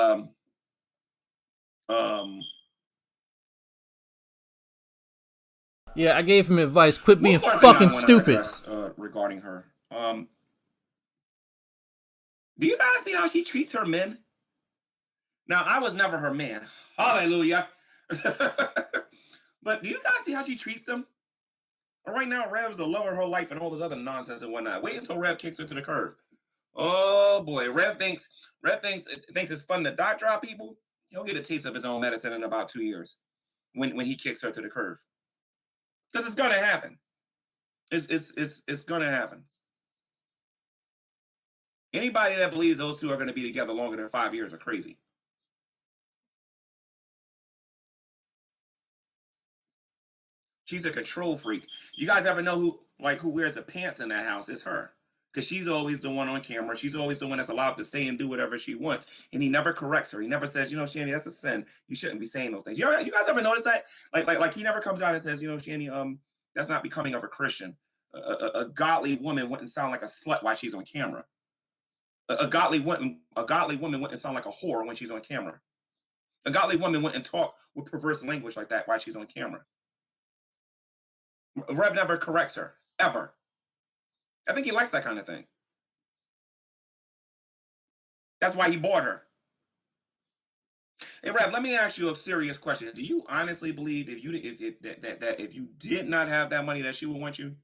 um, yeah, I gave him advice. Quit being fucking stupid. Regarding her, do you guys see how she treats her men? Now, I was never her man. Hallelujah. But do you guys see how she treats them? Right now, Rev's the love of her life and all this other nonsense and whatnot. Wait until Rev kicks her to the curb. Oh boy, Rev thinks it's fun to dot drop people. He'll get a taste of his own medicine in about 2 years when he kicks her to the curb. Because it's gonna happen. It's gonna happen. Anybody that believes those two are gonna be together longer than 5 years are crazy. She's a control freak. You guys ever know who wears the pants in that house? It's her. Because she's always the one on camera. She's always the one that's allowed to stay and do whatever she wants. And he never corrects her. He never says, Shanny, that's a sin. You shouldn't be saying those things. You guys ever notice that? Like he never comes out and says, Shanny, that's not becoming of a Christian. A godly woman wouldn't sound like a slut while she's on camera. A godly woman wouldn't sound like a whore when she's on camera. A godly woman wouldn't talk with perverse language like that while she's on camera. Rev never corrects her, ever. I think he likes that kind of thing. That's why he bought her. Hey, Rev, let me ask you a serious question. Do you honestly believe if you did not have that money that she would want you?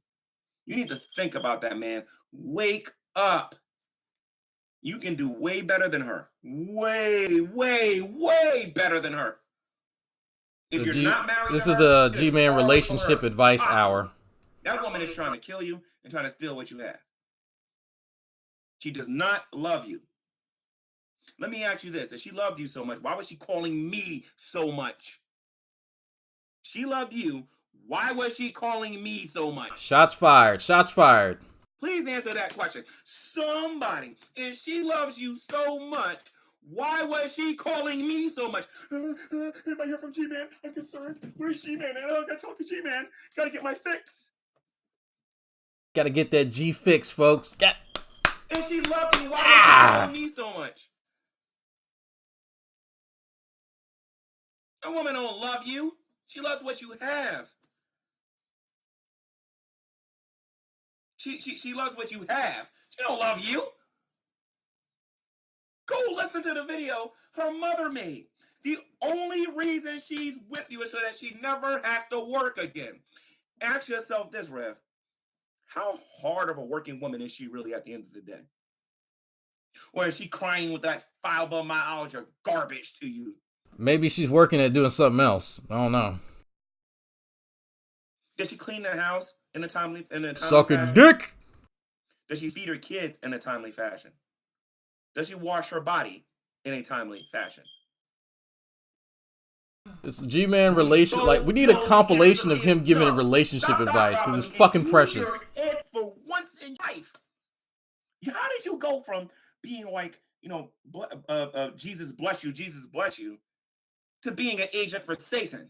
You need to think about that, man. Wake up. You can do way better than her. Way, way, way better than her. If you're not married, this is the Gman relationship advice hour. That woman is trying to kill you and trying to steal what you have. She does not love you. Let me ask you this. If she loved you so much, why was she calling me so much? She loved you. Why was she calling me so much? Shots fired. Shots fired. Please answer that question. Somebody, if she loves you so much, why was she calling me so much? Anybody hear from Gman? I'm concerned. Where's Gman? I gotta talk to Gman. Gotta get my fix. Gotta get that G fix, folks. Yeah. If she loved me, why was she calling me so much? A woman don't love you. She loves what you have. She loves what you have. She don't love you. Go listen to the video her mother made. The only reason she's with you is so that she never has to work again. Ask yourself this, Rev. How hard of a working woman is she really at the end of the day? Or is she crying with that fibromyalgia garbage to you? Maybe she's working at doing something else. I don't know. Does she clean the house in a timely fashion? Sucking dick. Does she feed her kids in a timely fashion? Does she wash her body in a timely fashion? It's a G-Man relation. Like, we need a compilation of him giving a relationship advice because it's fucking precious. For once in life, how did you go from being like, Jesus bless you, to being an agent for Satan?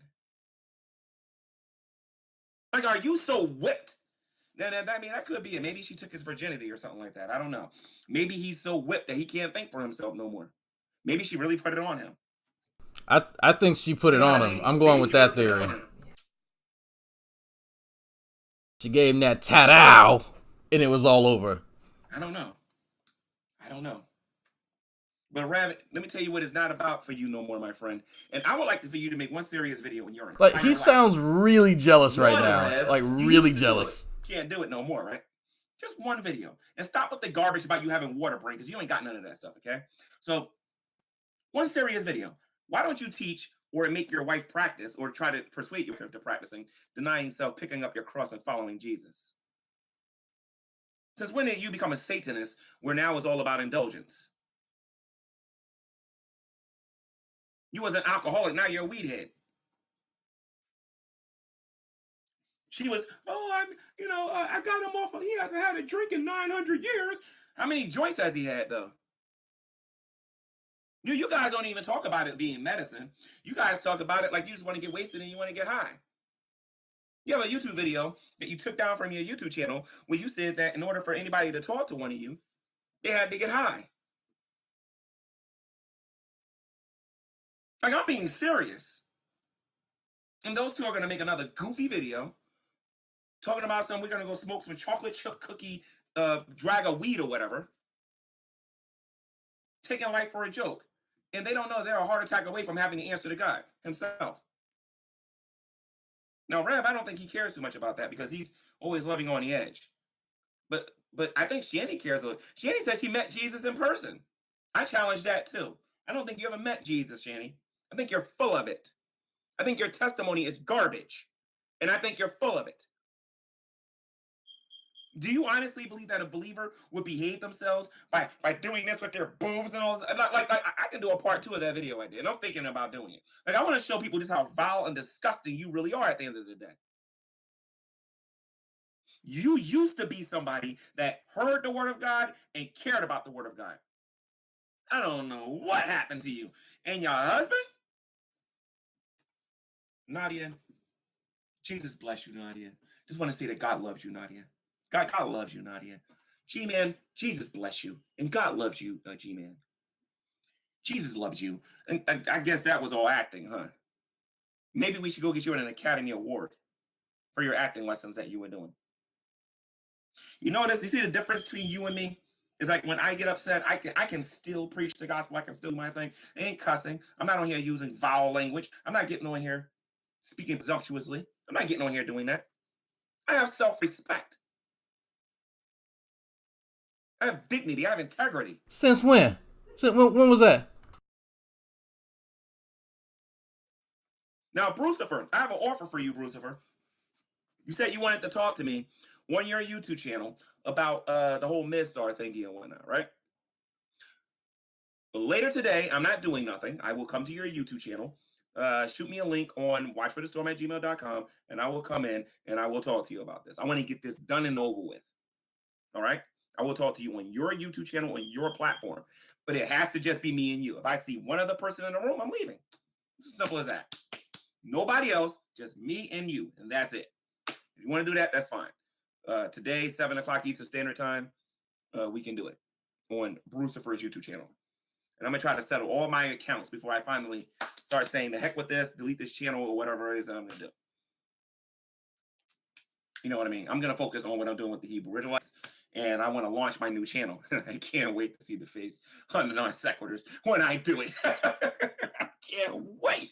Like, are you so whipped? That could be it. Maybe she took his virginity or something like that. I don't know. Maybe he's so whipped that he can't think for himself no more. Maybe she really put it on him. I think she put it on him. I'm going with that theory. She gave him that ta-dow, and it was all over. I don't know. But Rabbit, let me tell you what it's not about for you no more, my friend. And I would like for you to make one serious video in your entire life. He sounds really jealous right now. Rev, like really jealous. Can't do it no more, right? Just one video. And stop with the garbage about you having water brain, because you ain't got none of that stuff, okay? So, one serious video. Why don't you teach or make your wife practice or try to persuade you to practicing denying self, picking up your cross, and following Jesus? Since when did you become a Satanist where now it's all about indulgence? You was an alcoholic, now you're a weed head. She was, oh, I got him off. He hasn't had a drink in 900 years. How many joints has he had, though? You guys don't even talk about it being medicine. You guys talk about it like you just want to get wasted and you want to get high. You have a YouTube video that you took down from your YouTube channel where you said that in order for anybody to talk to one of you, they had to get high. Like, I'm being serious. And those two are going to make another goofy video talking about we're going to go smoke some chocolate chip cookie, drag of weed or whatever. Taking life for a joke. And they don't know they're a heart attack away from having the answer to God himself. Now, Rev, I don't think he cares too much about that because he's always living on the edge. But I think Shanny cares a little. Shanny said she met Jesus in person. I challenge that too. I don't think you ever met Jesus, Shanny. I think you're full of it. I think your testimony is garbage. And I think you're full of it. Do you honestly believe that a believer would behave themselves by doing this with their boobs and all this? Like I can do a part 2 of that video I did. And I'm thinking about doing it. Like, I want to show people just how vile and disgusting you really are at the end of the day. You used to be somebody that heard the word of God and cared about the word of God. I don't know what happened to you. And your husband? Nadia, Jesus bless you, Nadia. Just want to say that God loves you, Nadia. God loves you, Nadia. Gman, Jesus bless you. And God loves you, Gman. Jesus loves you. And I guess that was all acting, huh? Maybe we should go get you an Academy Award for your acting lessons that you were doing. You notice, you see the difference between you and me? It's like when I get upset, I can still preach the gospel. I can still do my thing. I ain't cussing. I'm not on here using foul language. I'm not getting on here speaking presumptuously. I'm not getting on here doing that. I have self-respect. I have dignity. I have integrity. Since when? When was that? Now, Brucifer, I have an offer for you, Brucifer. You said you wanted to talk to me on your YouTube channel about the whole Midstar thingy and whatnot, right? But later today, I'm not doing nothing. I will come to your YouTube channel. Shoot me a link on watchforthestorm@gmail.com, and I will come in and I will talk to you about this. I want to get this done and over with. All right? I will talk to you on your YouTube channel, on your platform. But it has to just be me and you. If I see one other person in the room, I'm leaving. It's as simple as that. Nobody else, just me and you, and that's it. If you want to do that, that's fine. Today, 7 o'clock Eastern Standard Time, we can do it on Brucifer's YouTube channel. And I'm going to try to settle all my accounts before I finally start saying, the heck with this, delete this channel, or whatever it is that I'm going to do. You know what I mean? I'm going to focus on what I'm doing with the Hebrew Israelites, and I want to launch my new channel. I can't wait to see the face on the non sequiturs when I do it. I can't wait.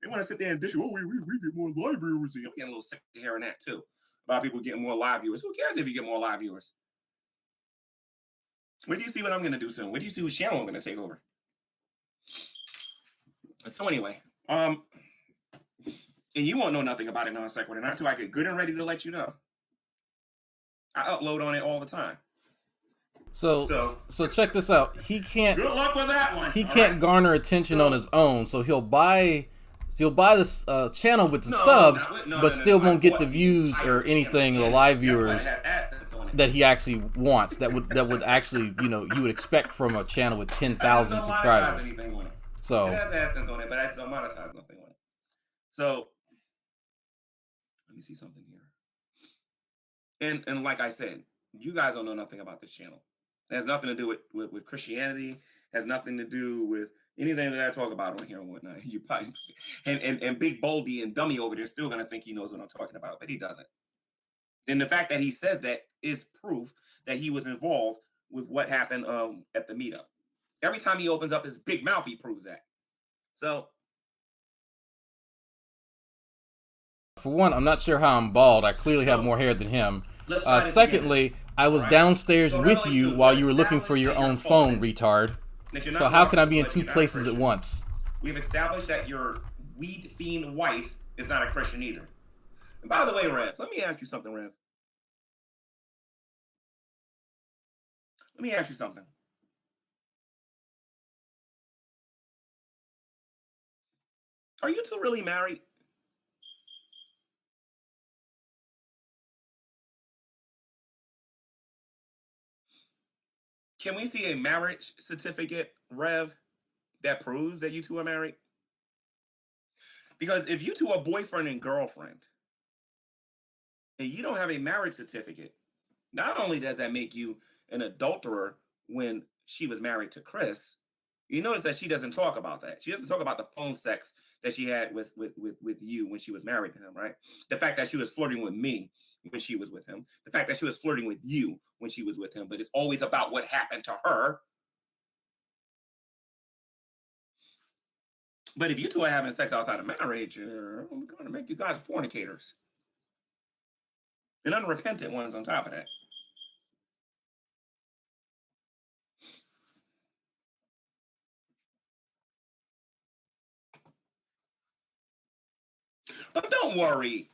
They want to sit there and dish, we get more live viewers. I'm getting a little sick of hearing that too. A lot of people getting more live viewers. Who cares if you get more live viewers? Where do you see what I'm going to do soon? Where do you see which channel I'm going to take over? So anyway, and you won't know nothing about it non sequitur, not until I get good and ready to let you know. I upload on it all the time. So check this out. He can't. Good luck with that one. He can't garner attention on his own, so he'll buy this channel with the subs, but still won't get the views or anything, the live viewers that he actually wants. That would actually, you would expect from a channel with 10,000 subscribers. So it has AdSense on it, but I just don't monetize nothing on it. So let me see something here. And like I said, you guys don't know nothing about this channel. It has nothing to do with Christianity. It has nothing to do with anything that I talk about on here and whatnot. You probably and Big Boldy and Dummy over there still gonna think he knows what I'm talking about, but he doesn't. And the fact that he says that is proof that he was involved with what happened at the meetup. Every time he opens up his big mouth, he proves that. So, for one, I'm not sure how I'm bald. I clearly have more hair than him. Secondly, I was downstairs with you while you were looking for your own phone, retard. So how can I be in two places at once? We've established that your weed fiend wife is not a Christian either. And by the way, Rev, let me ask you something, Rev. Let me ask you something. Are you two really married? Can we see a marriage certificate, Rev, that proves that you two are married? Because if you two are boyfriend and girlfriend, and you don't have a marriage certificate, not only does that make you an adulterer when she was married to Chris, you notice that she doesn't talk about that. She doesn't talk about the phone sex that she had with you when she was married to him, right? The fact that she was flirting with me when she was with him, the fact that she was flirting with you when she was with him, but it's always about what happened to her. But if you two are having sex outside of marriage, I'm going to make you guys fornicators and unrepentant ones on top of that. But don't worry,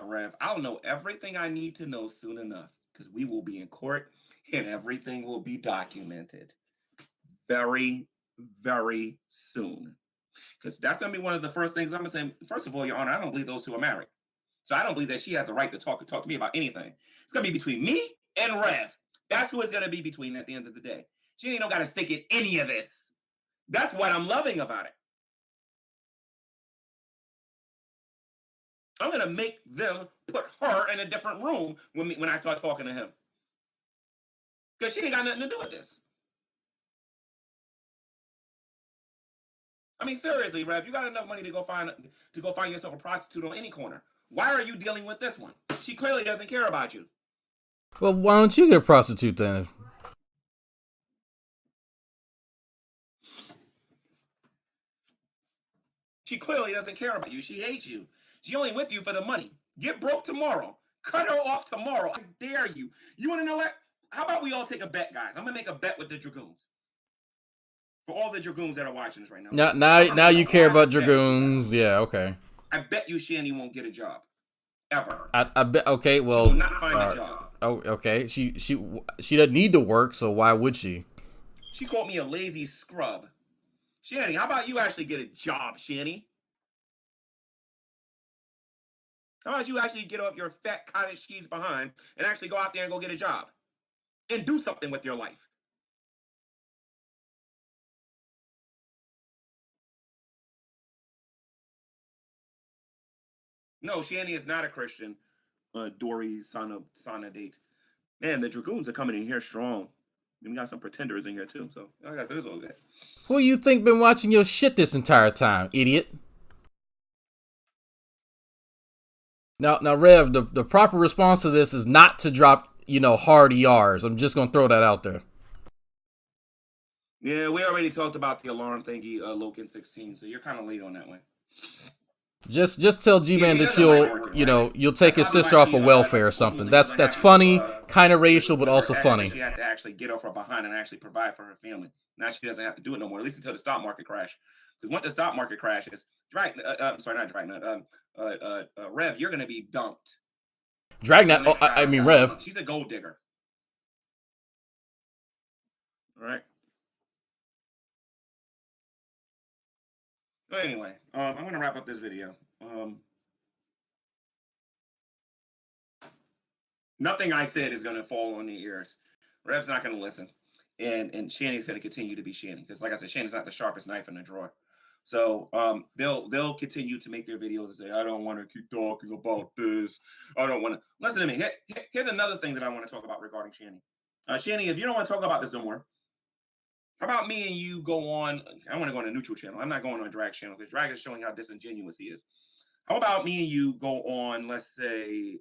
Rev. I'll know everything I need to know soon enough because we will be in court and everything will be documented very, very soon. Because that's going to be one of the first things I'm going to say. First of all, Your Honor, I don't believe those two are married. So I don't believe that she has a right to talk to me about anything. It's going to be between me and Rev. That's who it's going to be between at the end of the day. She ain't no got to stick in any of this. That's what I'm loving about it. I'm going to make them put her in a different room when I start talking to him. Because she ain't got nothing to do with this. I mean, seriously, Rev, you got enough money to go find yourself a prostitute on any corner. Why are you dealing with this one? She clearly doesn't care about you. Well, why don't you get a prostitute then? She clearly doesn't care about you. She hates you. She only with you for the money. Get broke tomorrow. Cut her off tomorrow. I dare you. You want to know what? How about we all take a bet, guys? I'm going to make a bet with the Dragoons. For all the Dragoons that are watching this right now. Now you care about Dragoons. Yeah, okay. I bet you Shanny won't get a job. Ever. I bet. Okay, well. She will not find a job. Oh, okay. She doesn't need to work, so why would she? She called me a lazy scrub. Shanny, how about you actually get a job, Shanny? How about you actually get off your fat cottage cheese behind and actually go out there and go get a job? And do something with your life. No, Shanny is not a Christian. Dory, Sana date. Man, the Dragoons are coming in here strong. We got some pretenders in here too, so I guess it is all good. Who you think been watching your shit this entire time, idiot? Now, Rev, the proper response to this is not to drop, hard ERs. I'm just gonna throw that out there. Yeah, we already talked about the alarm thingy, Loken 16, so you're kind of late on that one. Just tell Gman that you'll take his sister off of welfare or something. That's funny, kind of racial, but also funny. She had to actually get off her behind and actually provide for her family. Now she doesn't have to do it no more, at least until the stock market crash. Because once the stock market crashes, Rev, you're gonna be dumped. Dragnet. Oh, I mean Rev. She's a gold digger. All right. But anyway, I'm going to wrap up this video. Nothing I said is going to fall on the ears. Rev's not going to listen. And Shanny's going to continue to be Shanny. Because like I said, Shanny's not the sharpest knife in the drawer. So they'll continue to make their videos and say, I don't want to keep talking about this. I don't want to. Listen to me. Here's another thing that I want to talk about regarding Shanny. Shanny, if you don't want to talk about this no more, how about me and you go on? I want to go on a neutral channel. I'm not going on a drag channel because drag is showing how disingenuous he is. How about me and you go on? Let's say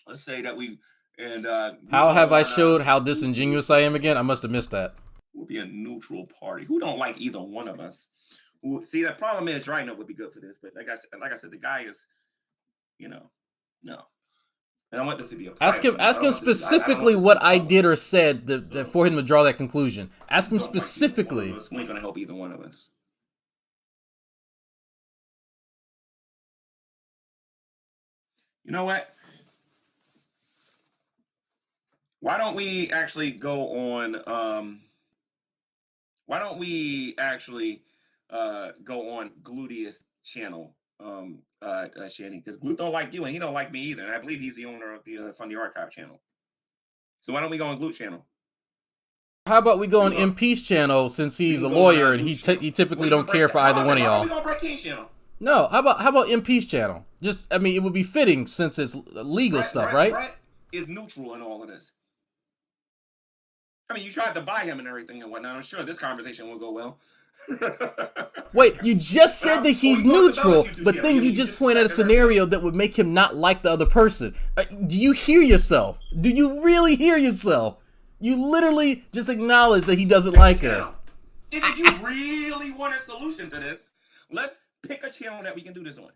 that we and how have I showed how disingenuous I am again? I must have missed that. We'll be a neutral party. Who don't like either one of us? See, the problem is right now would be good for this, but like I said, the guy is, no. And I want this to be a ask him specifically what I did or said for him to draw that conclusion. Ask him specifically. We ain't gonna help either one of us. You know what? Why don't we actually go on? Why don't we actually go on Gluteus channel? Shanny, because Glute don't like you and he don't like me either. And I believe he's the owner of the Funny Archive channel. So why don't we go on Glute channel? How about we go on MP's channel since he's a lawyer and he typically don't care for either one of y'all. We gonna break King's channel? No, how about MP's channel? Just, I mean, it would be fitting since it's legal stuff, right? Brett is neutral in all of this. I mean, you tried to buy him and everything and whatnot. I'm sure this conversation will go well. Wait, you just said that he's neutral, but then you just point out a scenario that would make him not like the other person. Do you hear yourself? Do you really hear yourself? You literally just acknowledge that he doesn't like her. If you really want a solution to this, let's pick a channel that we can do this on.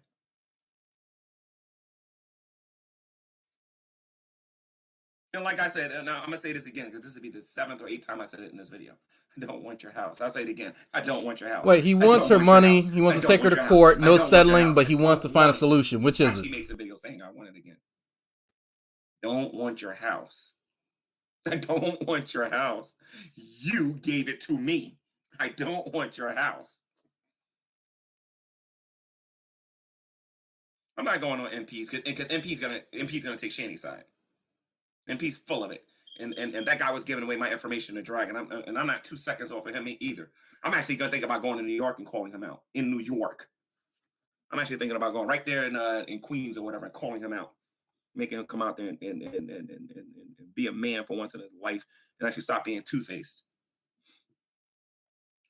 And like I said, and I'm going to say this again, because this will be the 7th or 8th time I said it in this video. I don't want your house. I'll say it again. I don't want your house. Wait, he wants her money. He wants to take her to court. No settling, but he wants to find a solution. Which is it? He makes a video saying, I want it again. Don't want your house. I don't want your house. You gave it to me. I don't want your house. I'm not going on MPs because MP's gonna take Shanny's side. MP's full of it. And that guy was giving away my information to Drag, and I'm not 2 seconds off of him either. I'm actually gonna think about going to New York and calling him out in New York. I'm actually thinking about going right there in Queens or whatever and calling him out, making him come out there and be a man for once in his life and actually stop being two-faced.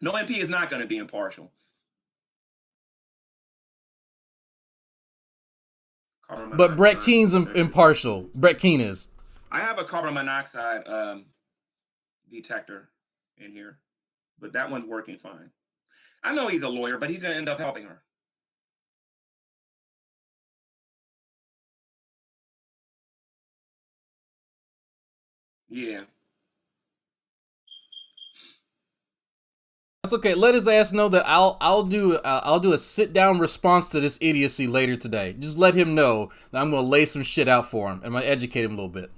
No MP is not going to be impartial. But Brett Keen's impartial. Brett Keen is. I have a carbon monoxide detector in here, but that one's working fine. I know he's a lawyer, but he's going to end up helping her. Yeah. That's okay. Let his ass know that I'll do a sit down response to this idiocy later today. Just let him know that I'm gonna lay some shit out for him. I'm gonna educate him a little bit.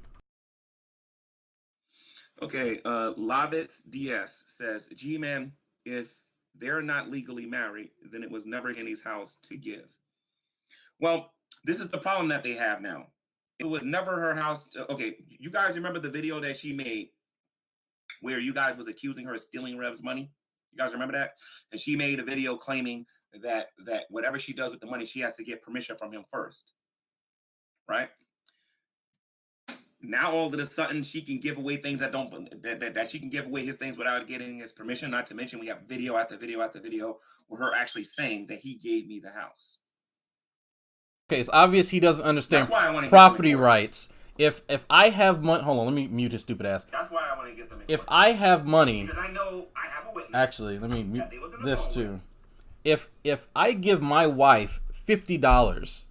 Okay, Lavitz DS says, Gman, if they're not legally married, then it was never Henny's house to give. Well, this is the problem that they have now. It was never her house. Okay, you guys remember the video that she made where you guys was accusing her of stealing Rev's money? You guys remember that? And she made a video claiming that whatever she does with the money, she has to get permission from him first. Right? Now all of a sudden she can give away things that she can give away his things without getting his permission. Not to mention we have video after video after video with her actually saying that he gave me the house. Okay, it's obvious he doesn't understand property rights. If I have money, hold on, let me mute his stupid ass. That's why I want to get them. If I have money, because I know I have a witness. Actually, let me mute this too. If I give my wife $50,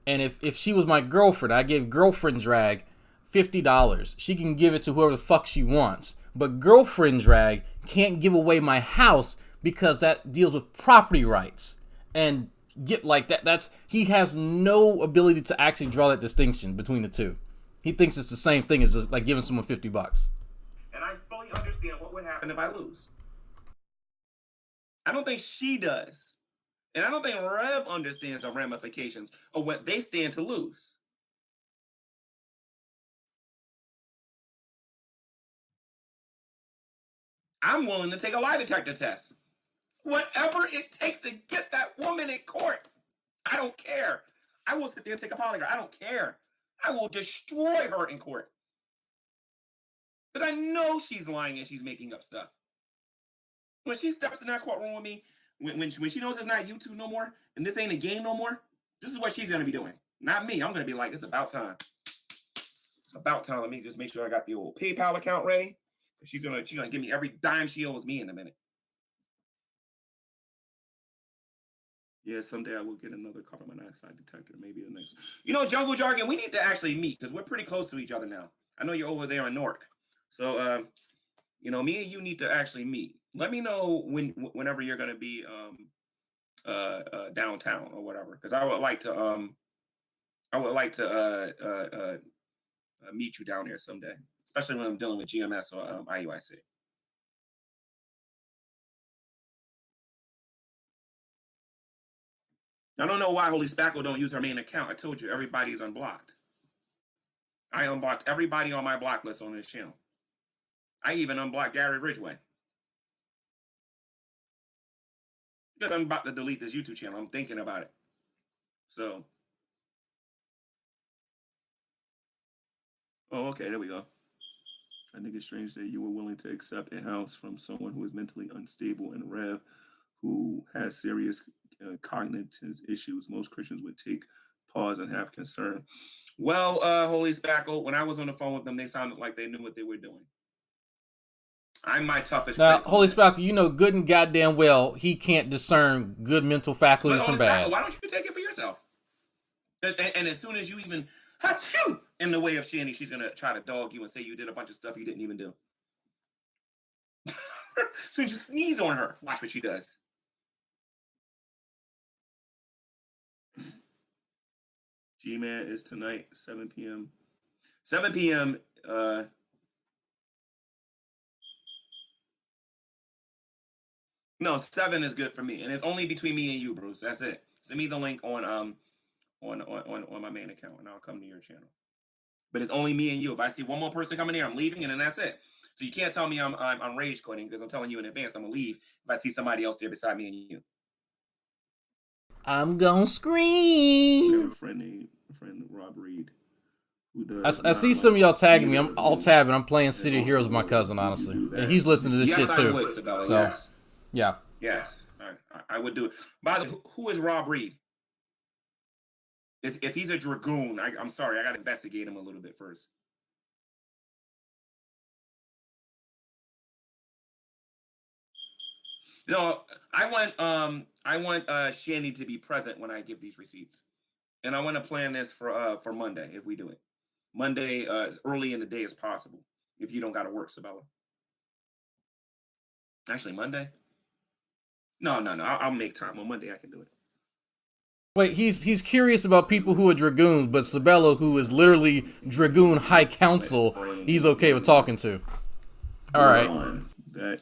and if she was my girlfriend, I gave girlfriend Drag $50, she can give it to whoever the fuck she wants. But girlfriend Drag can't give away my house because that deals with property rights. And get like that's he has no ability to actually draw that distinction between the two. He thinks it's the same thing as just like giving someone $50. And I fully understand what would happen if I lose. I don't think she does. And I don't think Rev understands the ramifications of what they stand to lose. I'm willing to take a lie detector test. Whatever it takes to get that woman in court. I don't care. I will sit there and take a polygraph. I don't care. I will destroy her in court. Because I know she's lying and she's making up stuff. When she steps in that courtroom with me, when she knows it's not YouTube no more, and this ain't a game no more, this is what she's going to be doing. Not me. I'm going to be like, it's about time. It's about time. Let me just make sure I got the old PayPal account ready. She's gonna give me every dime she owes me in a minute. Yeah, someday I will get another carbon monoxide detector. Maybe the next. You know, Jungle Jargon, we need to actually meet because we're pretty close to each other now. I know you're over there in Newark, so you know, me and you need to actually meet. Let me know whenever you're gonna be downtown or whatever, because I would like to meet you down there someday, especially when I'm dealing with GMS or IUIC. I don't know why Holy Spackle don't use her main account. I told you, everybody's unblocked. I unblocked everybody on my block list on this channel. I even unblocked Gary Ridgway because I'm about to delete this YouTube channel. I'm thinking about it. So, oh, okay, there we go. I think it's strange that you were willing to accept a house from someone who is mentally unstable and Rev, who has serious cognitive issues. Most Christians would take pause and have concern. Well, Holy Spackle, when I was on the phone with them, they sounded like they knew what they were doing. I'm my toughest now, critic. Holy Spackle, you know good and goddamn well he can't discern good mental faculties from bad. Spackle, why don't you take it for yourself? And as soon as you even in the way of Shanny, she's gonna try to dog you and say you did a bunch of stuff you didn't even do. As soon as you sneeze on her, watch what she does. Gman is tonight, 7 p.m. 7 p.m. No, 7 is good for me, and it's only between me and you, Bruce. That's it. Send me the link on my main account, and I'll come to your channel. But it's only me and you. If I see one more person coming here, I'm leaving, and then that's it. So you can't tell me I'm rage quitting because I'm telling you in advance I'm gonna leave if I see somebody else there beside me and you. I'm gonna scream. We have a friend Rob Reed. I see some of y'all tagging me. I'm all tabbing. I'm playing City of Heroes with my cousin, honestly. And he's listening to this shit too. Would, Sabella, so, yes. Yeah. Yes. I would do it. By the way, who is Rob Reed? If he's a dragoon, I'm sorry, I got to investigate him a little bit first. No, I want Shanny to be present when I give these receipts, and I want to plan this for Monday if we do it. Monday, as early in the day as possible. If you don't got to work, Sabella. Actually, Monday. No. I'll make time on Monday. I can do it. Wait, he's curious about people who are dragoons, but Sabella, who is literally dragoon high council, he's okay with talking to. All right. That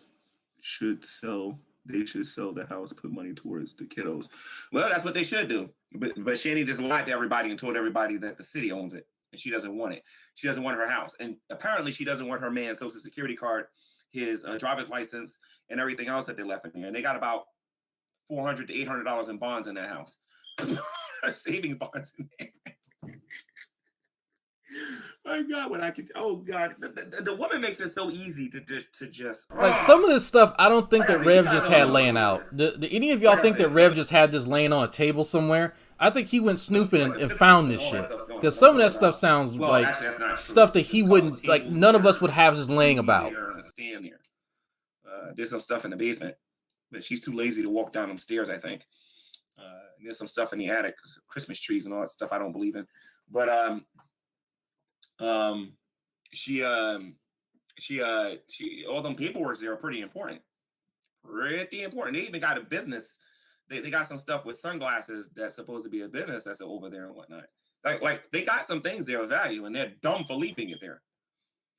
should sell. They should sell the house, put money towards the kiddos. Well, that's what they should do. But Shanny just lied to everybody and told everybody that the city owns it, and she doesn't want it. She doesn't want her house, and apparently she doesn't want her man's social security card, his driver's license, and everything else that they left in here. And they got about $400 to $800 in bonds in that house, savings bonds in there. My God, what I could! Oh God, the woman makes it so easy to just like some of this stuff. I don't think that Rev just had laying out. Do any of y'all think that Rev just had this laying on a table somewhere? I think he went snooping and found this shit because some of that stuff sounds like stuff that he wouldn't like. None of us would have just laying about. Stand here. There's some stuff in the basement, but she's too lazy to walk down them stairs. I think. There's some stuff in the attic, Christmas trees and all that stuff I don't believe in, but she all them paperwork there are pretty important. Pretty important. They even got a business. They got some stuff with sunglasses that's supposed to be a business that's over there and whatnot. Like they got some things there of value, and they're dumb for leaving it there.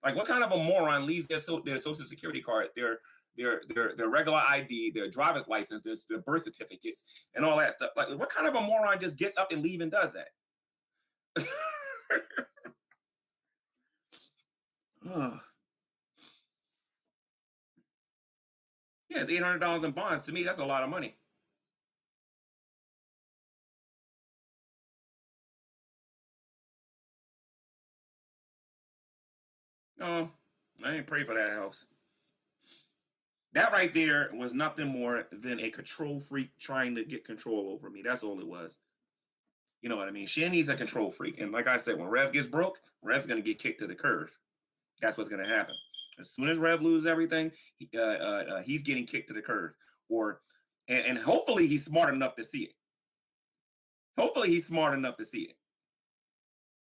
Like what kind of a moron leaves their social security card, their regular ID, their driver's license, their birth certificates, and all that stuff? Like what kind of a moron just gets up and leaves and does that? Yeah, it's $800 in bonds. To me, that's a lot of money. No, I ain't pray for that house. That right there was nothing more than a control freak trying to get control over me. That's all it was. You know what I mean? Shanny's a control freak. And like I said, when Rev gets broke, Rev's going to get kicked to the curb. That's what's going to happen. As soon as Rev loses everything, he's getting kicked to the curb. And hopefully he's smart enough to see it. Hopefully he's smart enough to see it.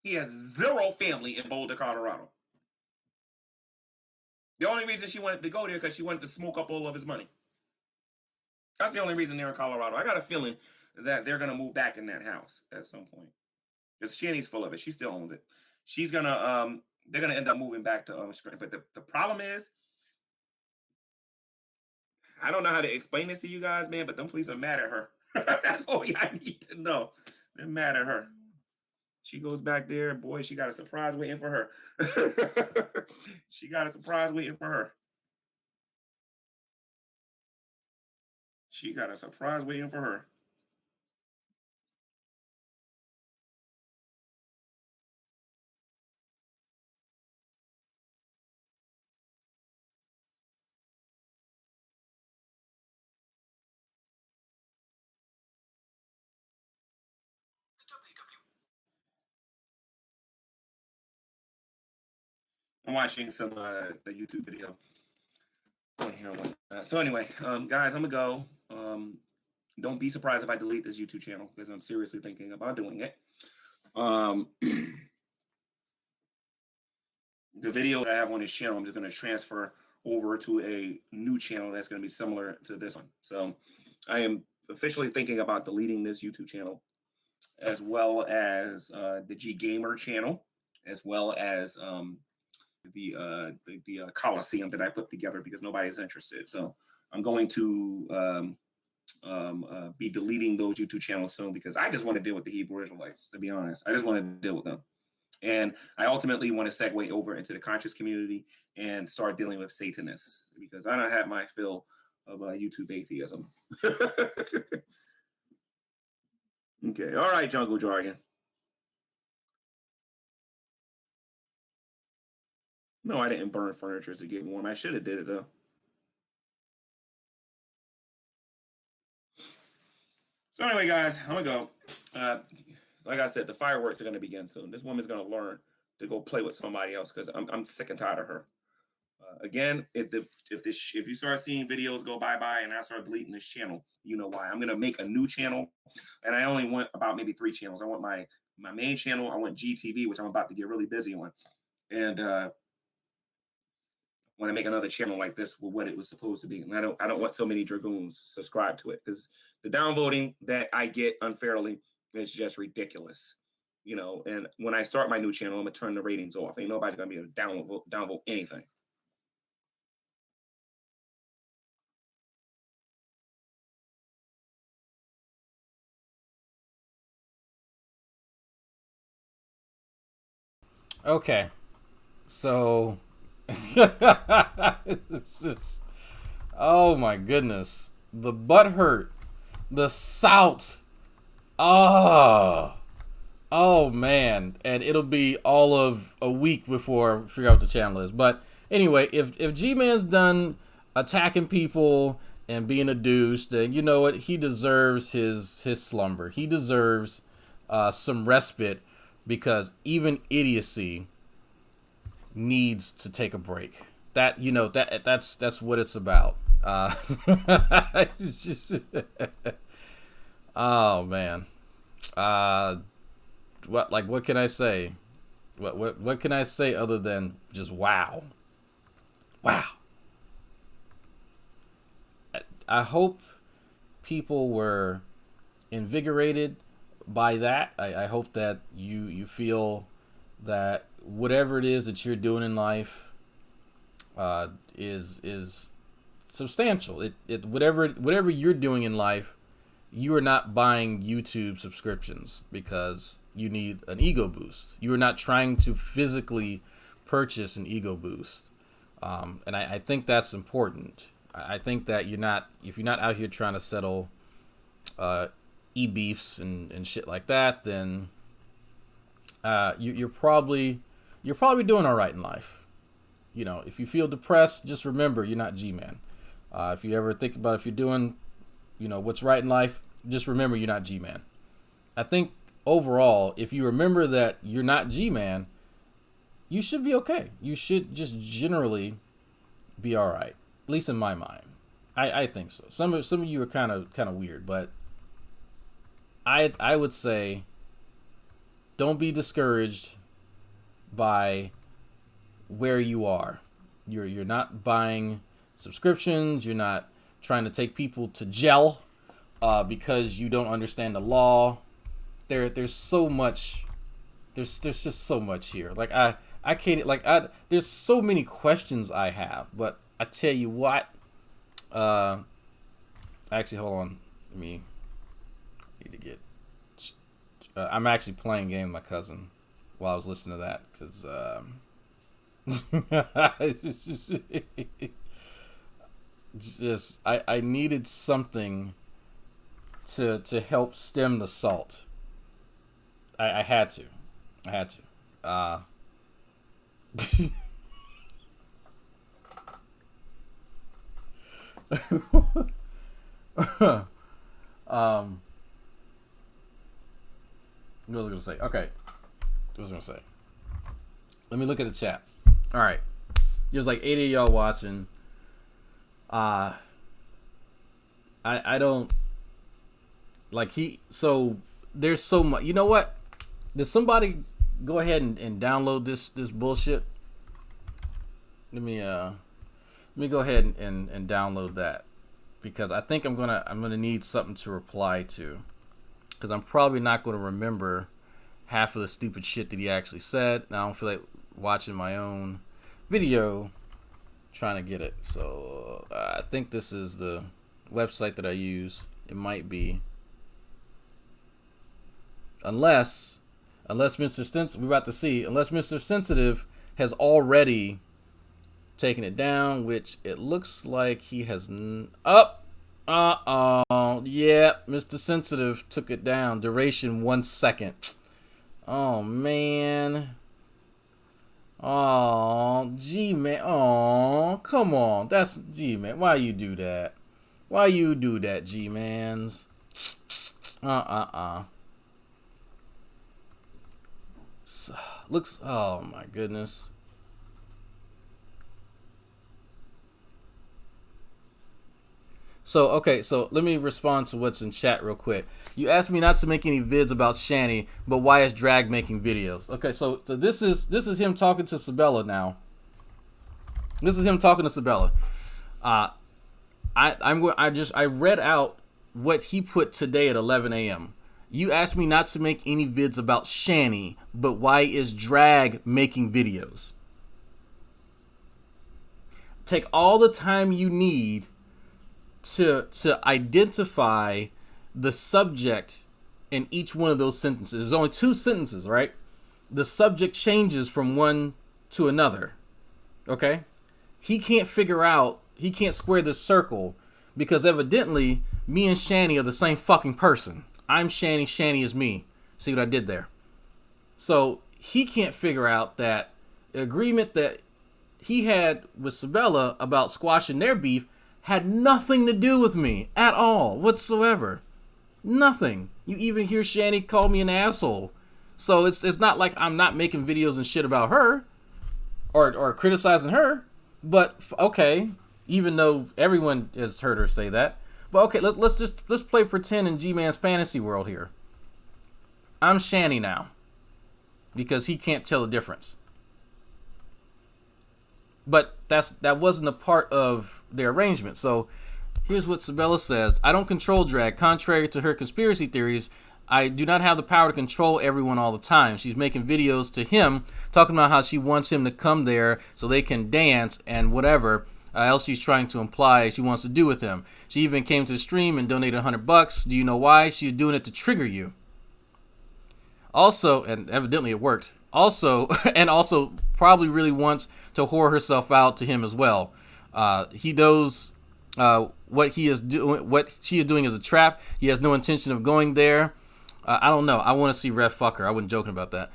He has zero family in Boulder, Colorado. The only reason she wanted to go there because she wanted to smoke up all of his money. That's the only reason they're in Colorado. I got a feeling that they're going to move back in that house at some point. Because Shanny's full of it. She still owns it. She's going to, they're going to end up moving back to Scranton. But the problem is, I don't know how to explain this to you guys, man, but them police are mad at her. That's all I need to know. They're mad at her. She goes back there. Boy, she got a surprise waiting for her. She got a surprise waiting for her. She got a surprise waiting for her. I'm watching some a YouTube video. So anyway, guys, I'm gonna go. Don't be surprised if I delete this YouTube channel because I'm seriously thinking about doing it. The video that I have on this channel, I'm just going to transfer over to a new channel that's going to be similar to this one. So I am officially thinking about deleting this YouTube channel, as well as the G Gamer channel, as well as the Coliseum that I put together because nobody's interested. So I'm going to be deleting those YouTube channels soon because I just want to deal with the Hebrew Israelites. To be honest, I just want to deal with them. And I ultimately want to segue over into the conscious community and start dealing with Satanists because I don't have my fill of YouTube atheism. Okay. All right, Jungle Jargon. No, I didn't burn furniture to get warm. I should have did it though. So anyway, guys, I'm gonna go. Like I said, the fireworks are gonna begin soon. This woman's gonna learn to go play with somebody else because I'm sick and tired of her. Again, if you start seeing videos go bye and I start deleting this channel, you know why. I'm gonna make a new channel, and I only want about maybe 3 channels. I want my main channel. I want GTV, which I'm about to get really busy on, and want to make another channel like this with what it was supposed to be. And I don't want so many dragoons subscribed to it because the downvoting that I get unfairly is just ridiculous. You know, and when I start my new channel, I'm gonna turn the ratings off. Ain't nobody gonna be able to downvote anything. Okay, so it's just, oh my goodness, the butt hurt, the salt, oh man, and it'll be all of a week before I figure out what the channel is. But anyway, if G-Man's done attacking people and being a douche, then you know what, he deserves his slumber. He deserves some respite because even idiocy needs to take a break. That, you know, that's what it's about. It's just, oh man. What can I say? What can I say other than just wow. I hope people were invigorated by that. I hope that you feel that whatever it is that you're doing in life is substantial. Whatever you're doing in life, you are not buying YouTube subscriptions because you need an ego boost. You are not trying to physically purchase an ego boost, and I think that's important. I think that if you're not out here trying to settle e-beefs and shit like that, then you're probably doing all right in life. You know, if you feel depressed, just remember you're not G-Man. If you ever think about if you're doing, you know, what's right in life, just remember you're not G-Man. I think overall, if you remember that you're not G-Man, you should be okay. You should just generally be all right. At least in my mind, I think so. Some of you are kind of weird, but I would say don't be discouraged by where you are. You're not buying subscriptions. You're not trying to take people to jail because you don't understand the law. There's so much. There's just so much here. Like I can't there's so many questions I have, but I tell you what. Actually, hold on. Let me need to get I'm actually playing a game with my cousin while I was listening to that because I needed something to help stem the salt. I had to. What was I gonna say? Okay, what was I gonna say? Let me look at the chat. All right, there's like 80 of y'all watching. I don't like so there's so much. You know what? Did somebody go ahead and download this bullshit? Let me go ahead and download that because I think I'm gonna need something to reply to because I'm probably not gonna remember half of the stupid shit that he actually said. Now I don't feel like watching my own video trying to get it. So I think this is the website that I use. It might be, unless Mr. Sensitive, we're about to see, unless Mr. Sensitive has already taken it down, which it looks like he has. Yeah, Mr. Sensitive took it down. Duration 1 second. Oh man. Oh, Gman. Oh, come on. That's Gman. Why you do that? Why you do that, Gmans? Looks. Oh my goodness. So, okay, so let me respond to what's in chat real quick. You asked me not to make any vids about Shanny, but why is Drag making videos? Okay, so this is him talking to Sabella now. This is him talking to Sabella. I read out what he put today at 11 a.m. You asked me not to make any vids about Shanny, but why is Drag making videos? Take all the time you need to identify the subject in each one of those sentences. There's only 2 sentences, right? The subject changes from one to another. Okay? He can't square this circle because evidently me and Shanny are the same fucking person. I'm Shanny, Shanny is me. See what I did there? So he can't figure out that the agreement that he had with Sabella about squashing their beef had nothing to do with me at all whatsoever. Nothing. You even hear Shanny call me an asshole. So it's not like I'm not making videos and shit about her or criticizing her. But okay, even though everyone has heard her say that. But okay, let's play pretend in G-Man's fantasy world here. I'm Shanny now because he can't tell the difference. But that wasn't a part of their arrangement. So here's what Sabella says. I don't control Drag. Contrary to her conspiracy theories, I do not have the power to control everyone all the time. She's making videos to him, talking about how she wants him to come there so they can dance and whatever else she's trying to imply she wants to do with him. She even came to the stream and donated $100. Do you know why? She's doing it to trigger you. Also, and evidently it worked. Also probably really wants to whore herself out to him as well. He knows what she is doing is a trap. He has no intention of going there. I don't know. I want to see Rev fuck her. I wasn't joking about that.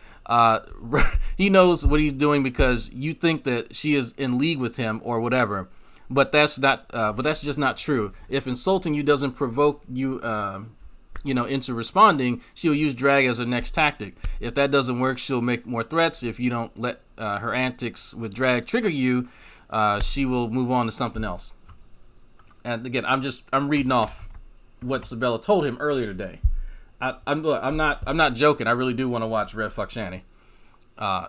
He knows what he's doing because you think that she is in league with him or whatever. But that's not. But that's just not true. If insulting you doesn't provoke you, into responding, she'll use drag as her next tactic. If that doesn't work, she'll make more threats. If you don't let her antics with drag trigger you, she will move on to something else. And again, I'm reading off what Sabella told him earlier today. I'm not joking. I really do want to watch Red Fuck Shanny.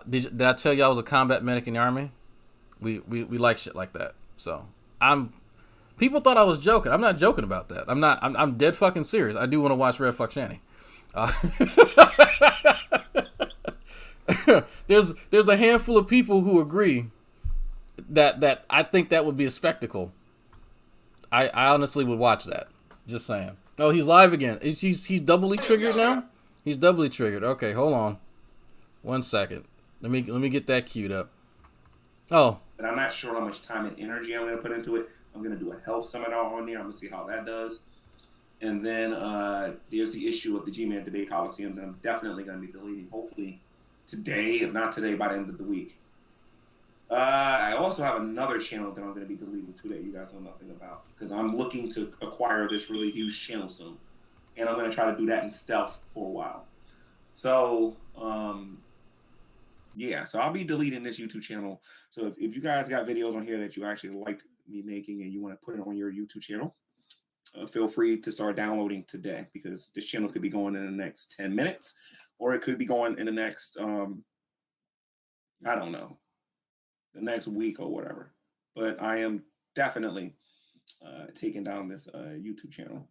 Did I tell you I was a combat medic in the army? We like shit like that. So people thought I was joking. I'm not joking about that. I'm dead fucking serious. I do want to watch Red Fuck Shanny. There's a handful of people who agree that I think that would be a spectacle. I honestly would watch that. Just saying. Oh, he's live again. He's doubly triggered now? He's doubly triggered. Okay, hold on. 1 second. Let me get that queued up. Oh. And I'm not sure how much time and energy I'm going to put into it. I'm going to do a health seminar on there. I'm going to see how that does. And then there's the issue of the Gman Debate Coliseum that I'm definitely going to be deleting, hopefully today, if not today, by the end of the week. I also have another channel that I'm going to be deleting too that you guys know nothing about, because I'm looking to acquire this really huge channel soon. And I'm going to try to do that in stealth for a while. So, yeah, so I'll be deleting this YouTube channel. So if you guys got videos on here that you actually liked me making and you want to put it on your YouTube channel, feel free to start downloading today, because this channel could be going in the next 10 minutes, or it could be going in the next, I don't know, the next week or whatever. But I am definitely taking down this YouTube channel.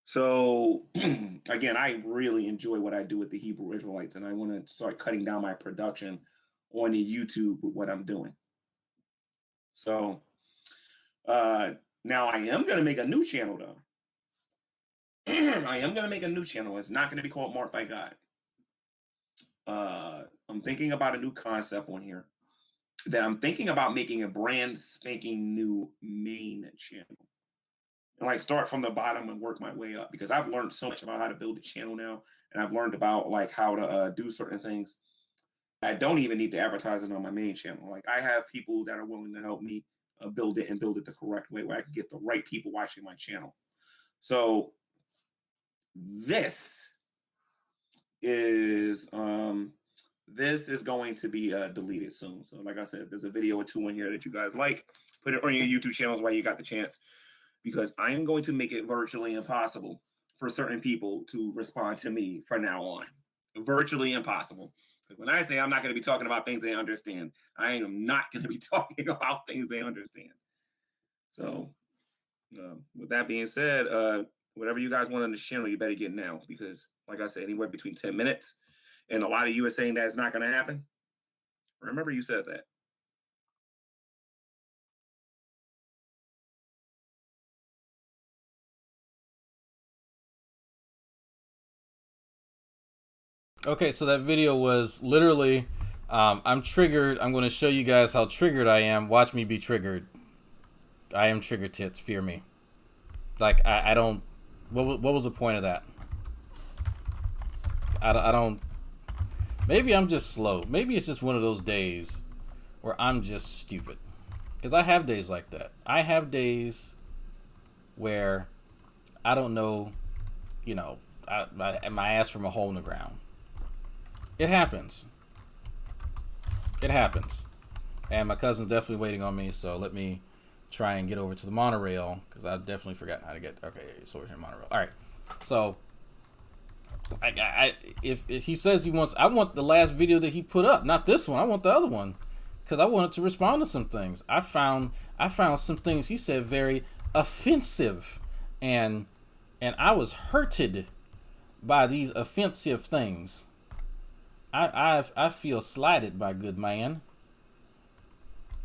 So again, I really enjoy what I do with the Hebrew Israelites, and I want to start cutting down my production on the YouTube with what I'm doing. So now I am going to make a new channel, though. I am going to make a new channel. It's not going to be called Marked by God. I'm thinking about a new concept on here that I'm thinking about making a brand spanking new main channel. And like start from the bottom and work my way up, because I've learned so much about how to build a channel now, and I've learned about like how to do certain things. I don't even need to advertise it on my main channel. Like I have people that are willing to help me build it and build it the correct way, where I can get the right people watching my channel. So this is going to be deleted soon. So like I said, there's a video or two in here that you guys like, put it on your YouTube channels while you got the chance, because I am going to make it virtually impossible for certain people to respond to me from now on. Virtually impossible. When I say I'm not going to be talking about things they understand, I am not going to be talking about things they understand. So with that being said, whatever you guys want on this channel, you better get now, because like I said, anywhere between 10 minutes, and a lot of you are saying that's not going to happen. Remember you said that. Okay, so that video was literally, I'm triggered. I'm going to show you guys how triggered I am. Watch me be triggered. I am triggered tits. Fear me. Like, I don't, what was the point of that? I don't, maybe I'm just slow. Maybe it's just one of those days where I'm just stupid. Because I have days like that. I have days where I don't know, you know, my ass from a hole in the ground. It happens. It happens. And my cousin's definitely waiting on me, so let me try and get over to the monorail, because I definitely forgot how to get. Okay, so we're here, monorail. All right. So, if he says he wants, I want the last video that he put up, not this one. I want the other one, because I wanted to respond to some things. I found some things he said very offensive, and I was hurted by these offensive things. I feel slighted, by good man.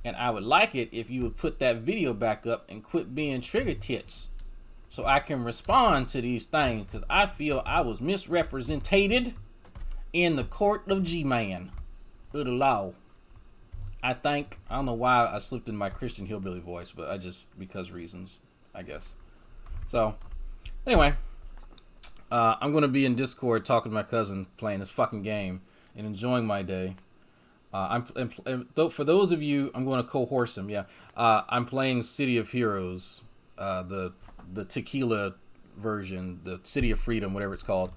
And I would like it if you would put that video back up and quit being trigger tits, so I can respond to these things, because I feel I was misrepresented in the court of Gman, of the law. I don't know why I slipped in my Christian hillbilly voice, but I just, because reasons, I guess. So, anyway, I'm going to be in Discord talking to my cousin, playing this fucking game, and enjoying my day. For those of you, I'm going to co-horse him. Yeah, I'm playing City of Heroes, the tequila version, the City of Freedom, whatever it's called.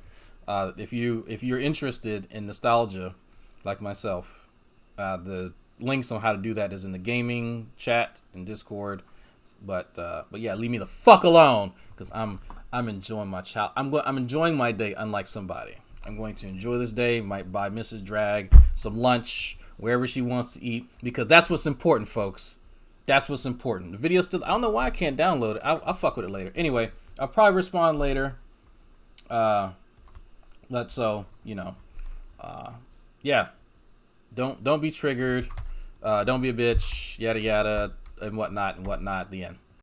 If you're interested in nostalgia, like myself, the links on how to do that is in the gaming chat in Discord. But yeah, leave me the fuck alone, because I'm enjoying my I'm enjoying my day, unlike somebody. I'm going to enjoy this day. Might buy Mrs. Drag some lunch wherever she wants to eat, because that's what's important, folks. That's what's important. The video still, I don't know why I can't download it. I'll fuck with it later. Anyway, I'll probably respond later. Yeah. Don't be triggered. Don't be a bitch. Yada yada and whatnot. The end.